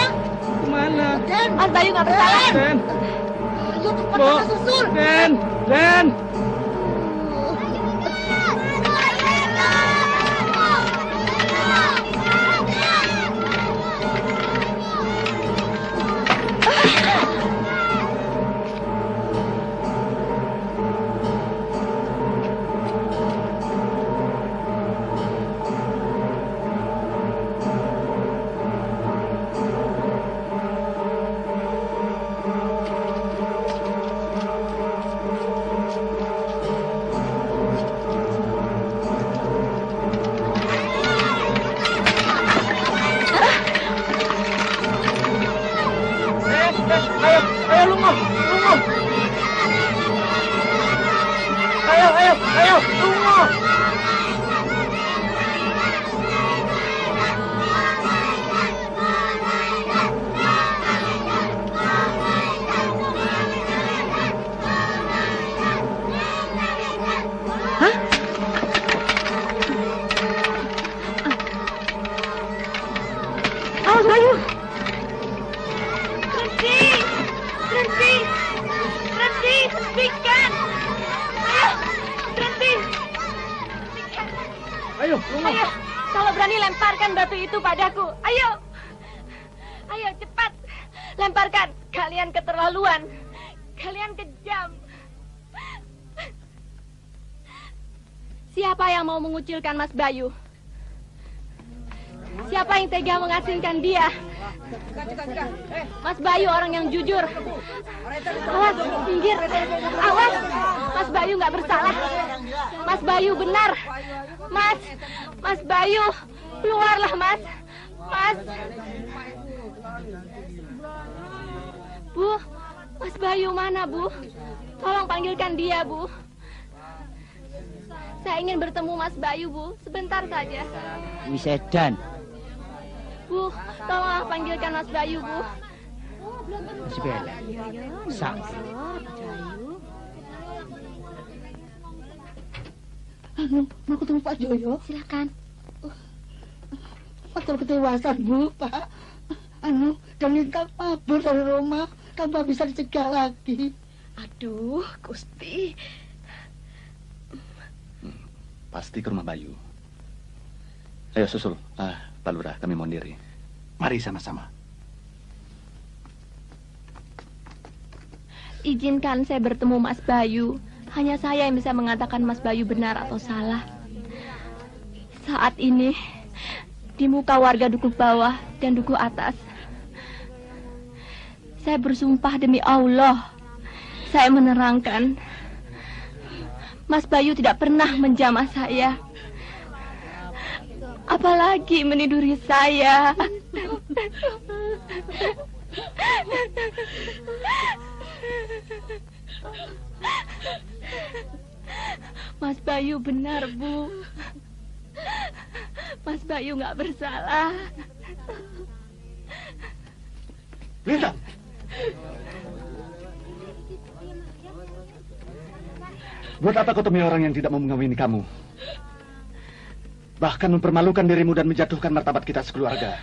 Kemana? Den, Mas Bayu nggak bersalah. Den. Ayo cepat Mbok. kita susul. Den. Ayo, tunggu. Awas Bayu. Berhenti, hentikan. Berhenti. Ayo, Kalau berani lemparkan batu itu padaku. Ayo, cepat. Lemparkan. Kalian keterlaluan. Kalian kejam. Siapa yang mau mengucilkan Mas Bayu? Siapa yang tega mengasingkan dia? Mas Bayu orang yang jujur. Awas, pinggir. Awas, Mas Bayu nggak bersalah. Mas Bayu benar. Mas Bayu, keluarlah Mas. Bu, Mas Bayu mana Bu? Tolong panggilkan dia Bu. Saya ingin bertemu Mas Bayu Bu, sebentar saja. Wisedan. Bu, tolong panggilkan Mas Bayu, Bu. Masih bela. Sak. Mau ketemu Pak Joyo? Silakan. Faktor ketewasan, Bu, Pak. Dan Lintang kabur dari rumah tanpa bisa dicegah lagi. Aduh, Gusti. Pasti ke rumah Bayu. Ayo susul. Pak Lurah, kami mohon diri. Mari sama-sama. Izinkan saya bertemu Mas Bayu. Hanya saya yang bisa mengatakan Mas Bayu benar atau salah. Saat ini, di muka warga dukuh bawah dan dukuh atas. Saya bersumpah demi Allah, saya menerangkan Mas Bayu tidak pernah menjamah saya, apalagi meniduri saya. Mas Bayu benar, Bu. Mas Bayu nggak bersalah. Lintang! Buat apa kau temui orang yang tidak mau mengawini kamu? Bahkan mempermalukan dirimu dan menjatuhkan martabat kita sekeluarga.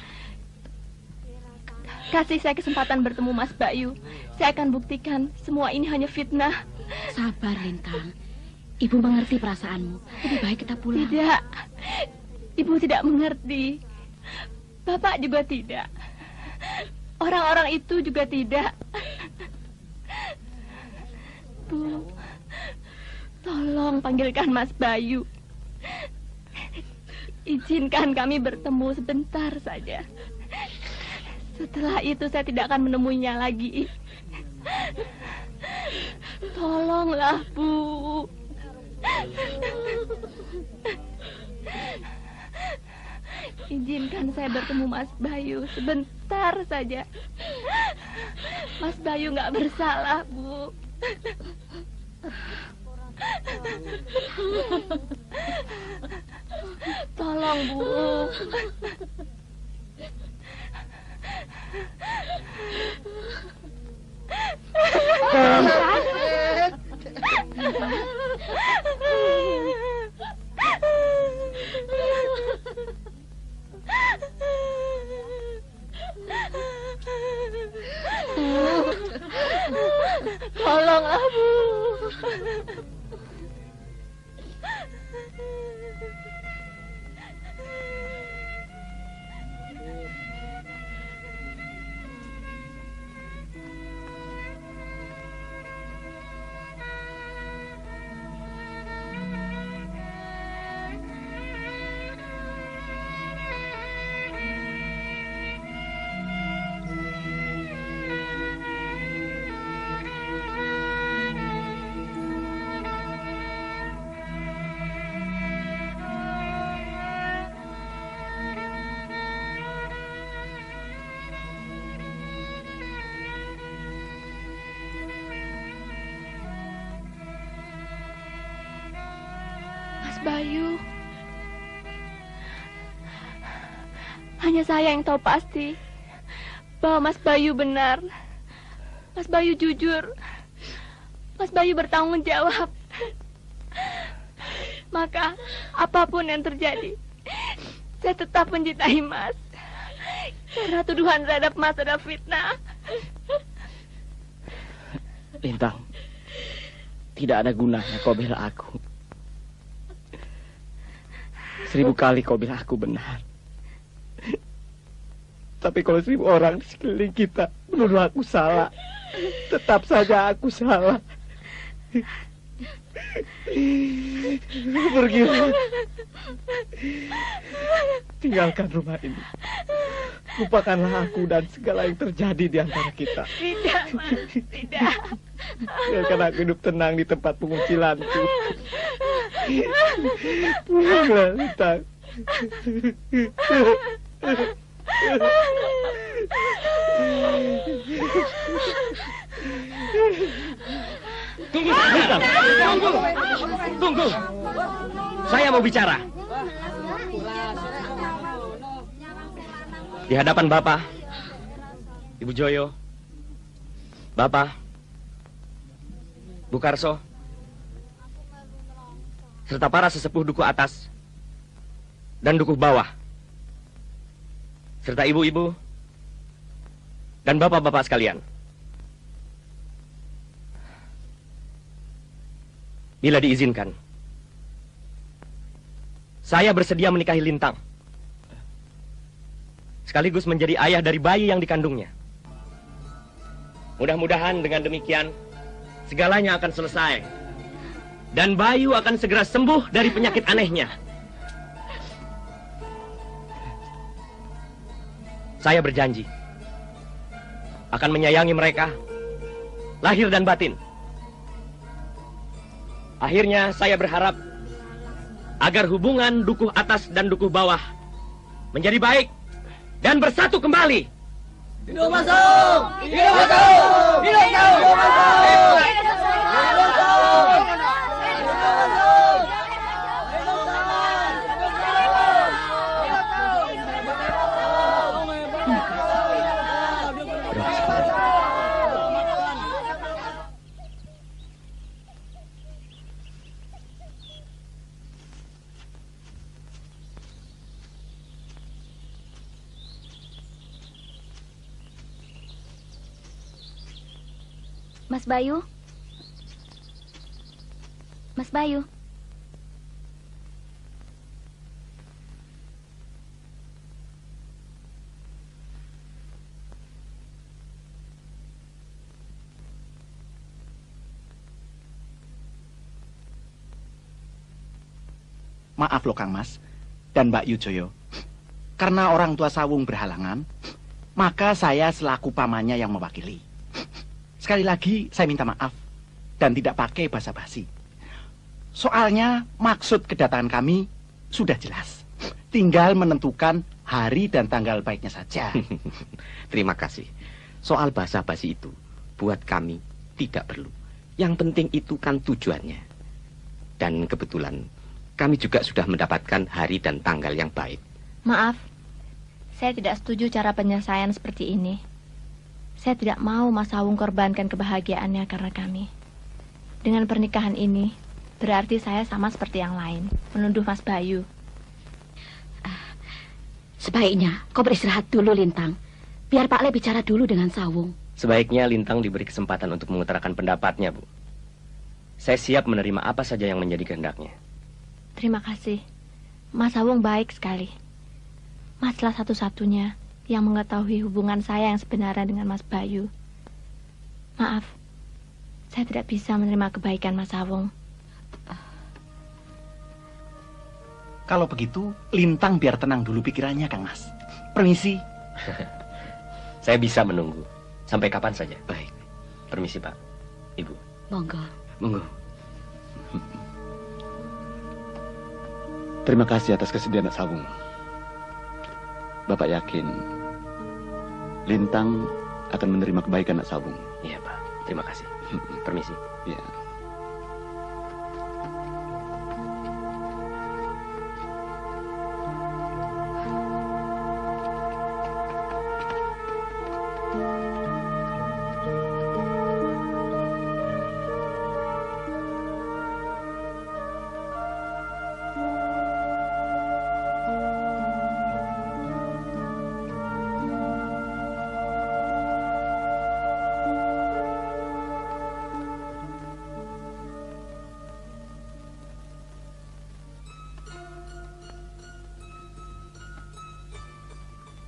Kasih saya kesempatan bertemu Mas Bayu. Saya akan buktikan semua ini hanya fitnah. Sabar, Lintang. Ibu mengerti perasaanmu. Lebih baik kita pulang. Tidak. Ibu tidak mengerti. Bapak juga tidak. Orang-orang itu juga tidak. Bu, tolong panggilkan Mas Bayu. Izinkan kami bertemu sebentar saja. Setelah itu saya tidak akan menemuinya lagi. Tolonglah, Bu. Izinkan saya bertemu Mas Bayu sebentar saja. Mas Bayu nggak bersalah, Bu. Tolong, Bu. Tolonglah, Bu. Bayu, hanya saya yang tahu pasti bahwa Mas Bayu benar. Mas Bayu jujur. Mas Bayu bertanggung jawab. Maka apapun yang terjadi, saya tetap mencintai Mas. Karena tuduhan terhadap Mas adalah fitnah. Lintang, tidak ada gunanya kau bela aku. 1000 kali kau bilang aku benar. Tapi kalau 1000 orang di sekeliling kita menuduh aku salah, tetap saja aku salah. Pergilah. Tinggalkan rumah ini. Lupakanlah aku dan segala yang terjadi di antara kita. Tidak, Mas. Tidak. Biarkan aku hidup tenang di tempat pengucilanku. Pulanglah, Lintang. Tunggu, Lintang. Tunggu. Tunggu. Saya mau bicara. Di hadapan Bapak, Ibu Joyo, Bapak, Bu Karso, serta para sesepuh dukuh atas dan dukuh bawah, serta ibu-ibu dan bapak-bapak sekalian. Bila diizinkan, saya bersedia menikahi Lintang, sekaligus menjadi ayah dari bayi yang dikandungnya. Mudah-mudahan dengan demikian segalanya akan selesai dan Bayu akan segera sembuh dari penyakit anehnya. Saya berjanji akan menyayangi mereka, lahir dan batin. Akhirnya saya berharap agar hubungan dukuh atas dan dukuh bawah menjadi baik dan bersatu kembali. Hidup Masung! Hidup Masung! Hidup Masung! Mas Bayu? Mas Bayu? Maaf loh Kang Mas dan Mbak Yujoyo. Karena orang tua Sawung berhalangan, maka saya selaku pamannya yang mewakili. Sekali lagi saya minta maaf dan tidak pakai basa-basi. Soalnya maksud kedatangan kami sudah jelas. Tinggal menentukan hari dan tanggal baiknya saja. Terima kasih. Soal basa-basi itu buat kami tidak perlu. Yang penting itu kan tujuannya. Dan kebetulan kami juga sudah mendapatkan hari dan tanggal yang baik. Maaf, saya tidak setuju cara penyelesaian seperti ini. Saya tidak mau Mas Sawung korbankan kebahagiaannya karena kami. Dengan pernikahan ini, berarti saya sama seperti yang lain, menuduh Mas Bayu. Sebaiknya kau beristirahat dulu, Lintang. Biar Pak Le bicara dulu dengan Sawung. Sebaiknya Lintang diberi kesempatan untuk mengutarakan pendapatnya, Bu. Saya siap menerima apa saja yang menjadi kehendaknya. Terima kasih. Mas Sawung baik sekali. Maslah satu-satunya yang mengetahui hubungan saya yang sebenarnya dengan Mas Bayu. Maaf, saya tidak bisa menerima kebaikan Mas Sawung. Kalau begitu, Lintang biar tenang dulu pikirannya, Kang Mas. Permisi. Saya bisa menunggu. Sampai kapan saja? Baik. Permisi, Pak. Ibu. Monggo. Monggo. Terima kasih atas kesediaan Sawung. Bapak yakin Lintang akan menerima kebaikan Nak Sawung. Iya, Pak. Terima kasih. Permisi. Ya.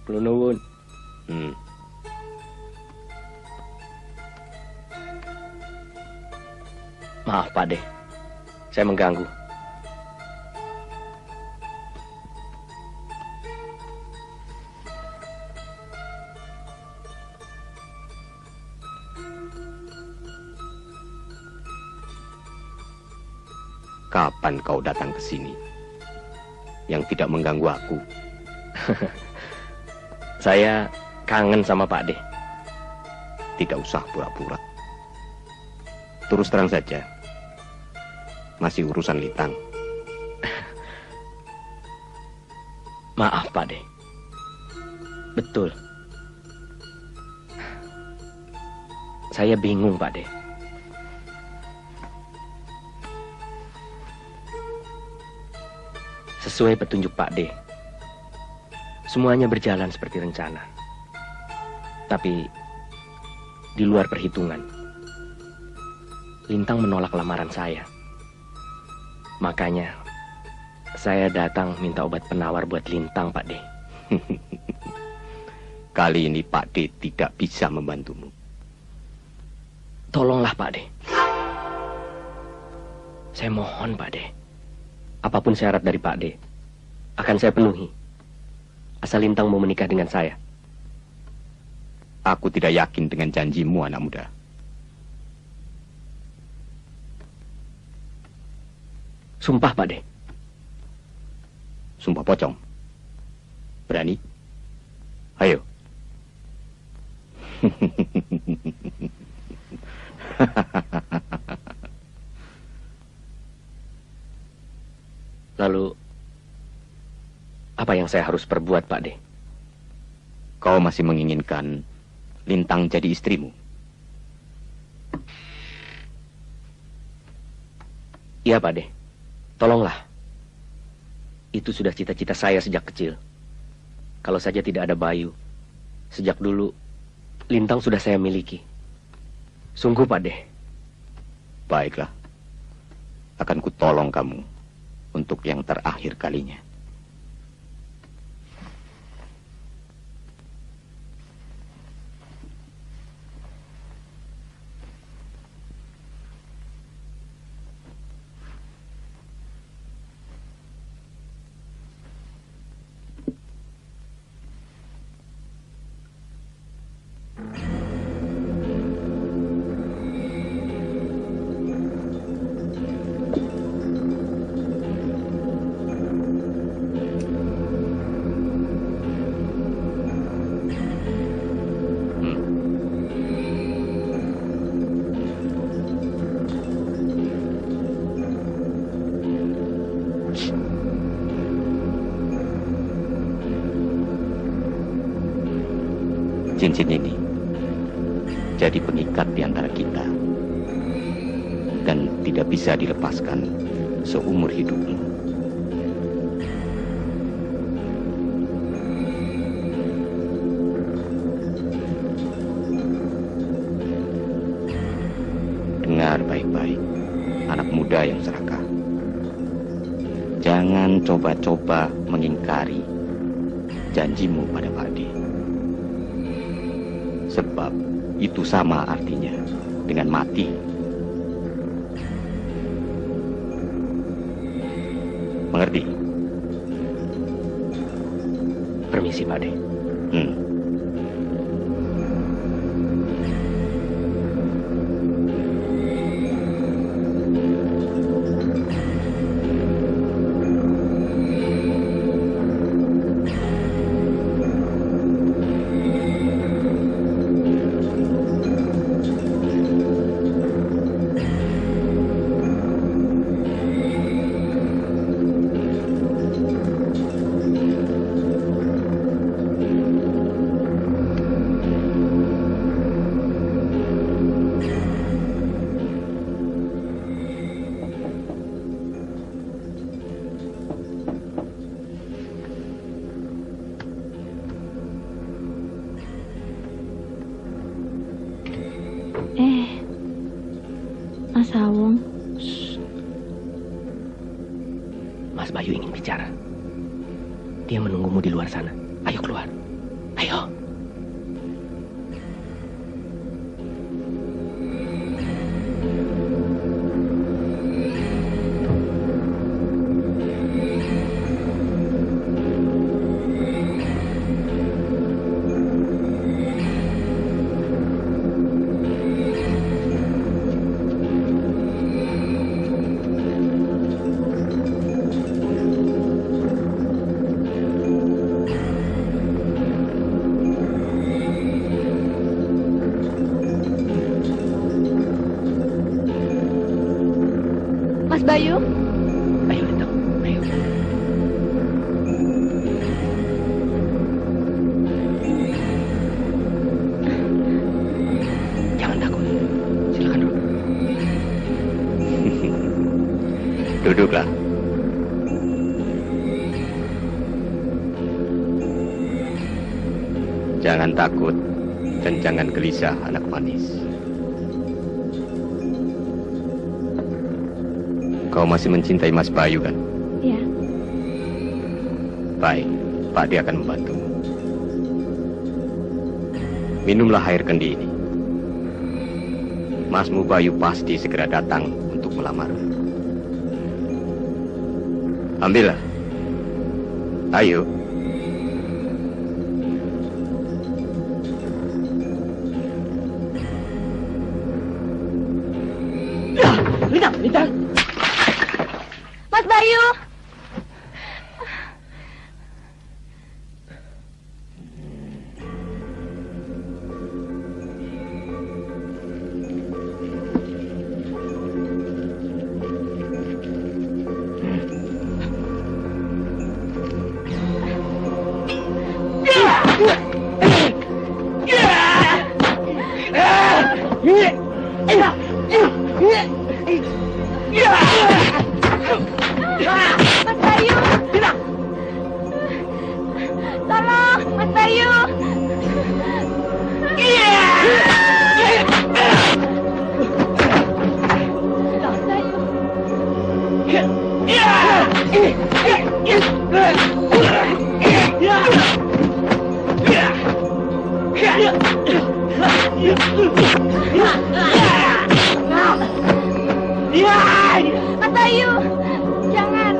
Kula nuwun. Maaf, Pak De. Saya mengganggu. Kapan kau datang ke sini yang tidak mengganggu aku? Saya kangen sama Pak De. Tidak usah pura-pura. Terus terang saja. Masih urusan Lintang. Maaf, Pak De. Betul. Saya bingung, Pak De. Sesuai petunjuk Pak De, semuanya berjalan seperti rencana. Tapi di luar perhitungan, Lintang menolak lamaran saya. Makanya saya datang minta obat penawar buat Lintang, Pak De. Kali ini Pak De tidak bisa membantumu. Tolonglah, Pak De. Saya mohon, Pak De. Apapun syarat dari Pak De, akan saya penuhi. Asal Lintang mau menikah dengan saya. Aku tidak yakin dengan janjimu, anak muda. Sumpah, Pak De. Sumpah pocong. Berani? Ayo. Lalu, apa yang saya harus perbuat, Pak De? Kau masih menginginkan Lintang jadi istrimu? Iya, Pak De. Tolonglah. Itu sudah cita-cita saya sejak kecil. Kalau saja tidak ada Bayu, sejak dulu Lintang sudah saya miliki. Sungguh, Pak De. Baiklah. Akan kutolong kamu untuk yang terakhir kalinya. Cincin ini jadi pengikat di antara kita dan tidak bisa dilepaskan seumur hidupmu. Dengar baik-baik, anak muda yang serakah. Jangan coba-coba mengingkari janjimu pada Pak De. Sebab itu sama artinya dengan mati. Mengerti? Permisi, Pak De. Mas Sawung. Mas Bayu ingin bicara. Dia menunggumu di luar sana. Ayo keluar. Ayo. Mas Bayu? Ayo, Lintang. Ayo. Jangan takut. Silakan duduk. Duduklah. Jangan takut dan jangan gelisah, anak manis. Kau masih mencintai Mas Bayu, kan? Ya. Baik, Pak De akan membantu. Minumlah air kendi ini. Masmu Bayu pasti segera datang untuk melamar. Ambillah. Ayo. Lintang. Mas Bayu. Mas Bayu. Tolong, Mas Bayu. Mas Bayu, jangan.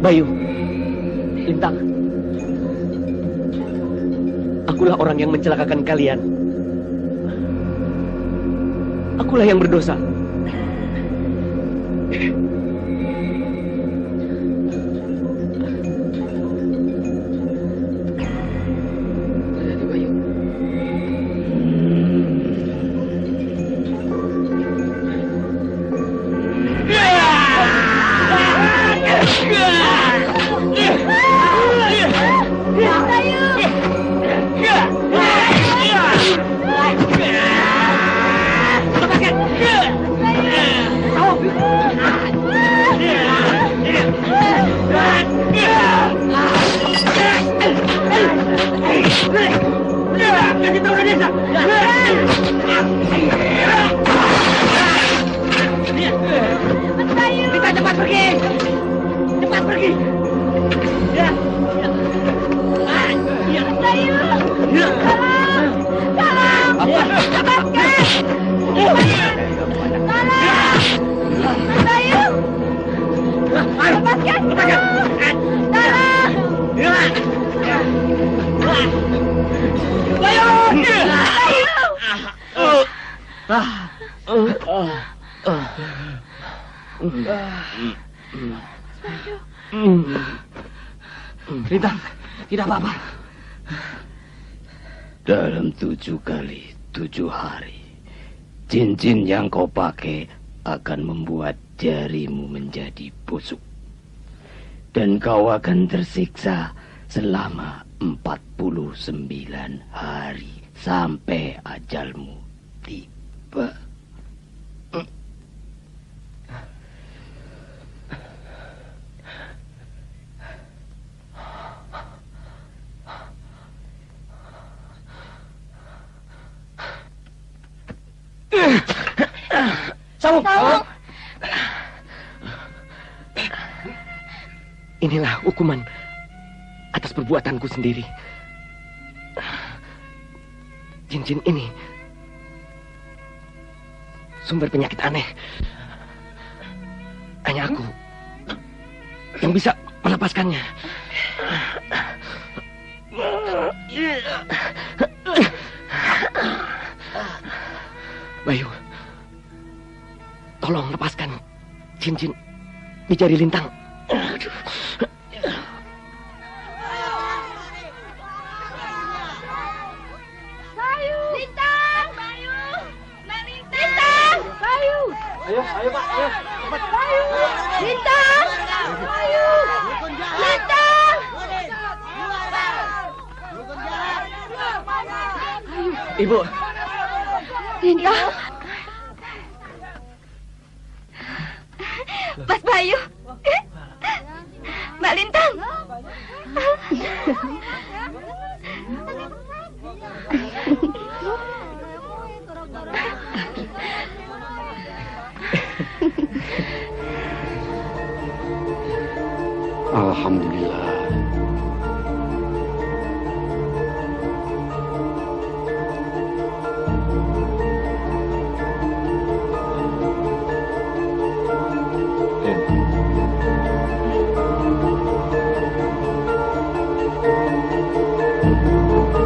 Bayu, Lintang, akulah orang yang mencelakakan kalian. Akulah yang berdosa. Kita cepat pergi. Cepat pergi. Ya. Mas Bayu. Tolong. Tolong. Lepaskan. Tolong. Mas Bayu. Lepaskan. Tolong. Bayu. Lintang, tidak apa-apa. Dalam 7 kali 7 hari, cincin yang kau pakai akan membuat jarimu menjadi busuk. Dan kau akan tersiksa selama 49 hari sampai ajalmu tiba. Sawung. Inilah hukuman atas perbuatanku sendiri. Cincin ini sumber penyakit aneh. Hanya aku yang bisa melepaskannya. Bayu, tolong lepaskan cincin di jari Lintang. Bayu. Lintang. Bayu. Mbak Lintang. Bayu. Ayo, Pak, ayo. Cepat. Bayu. Lintang. Bayu. Lintang. Ibu. Lintang. Mas Bayu. Mbak Lintang. Alhamdulillah. Thank you.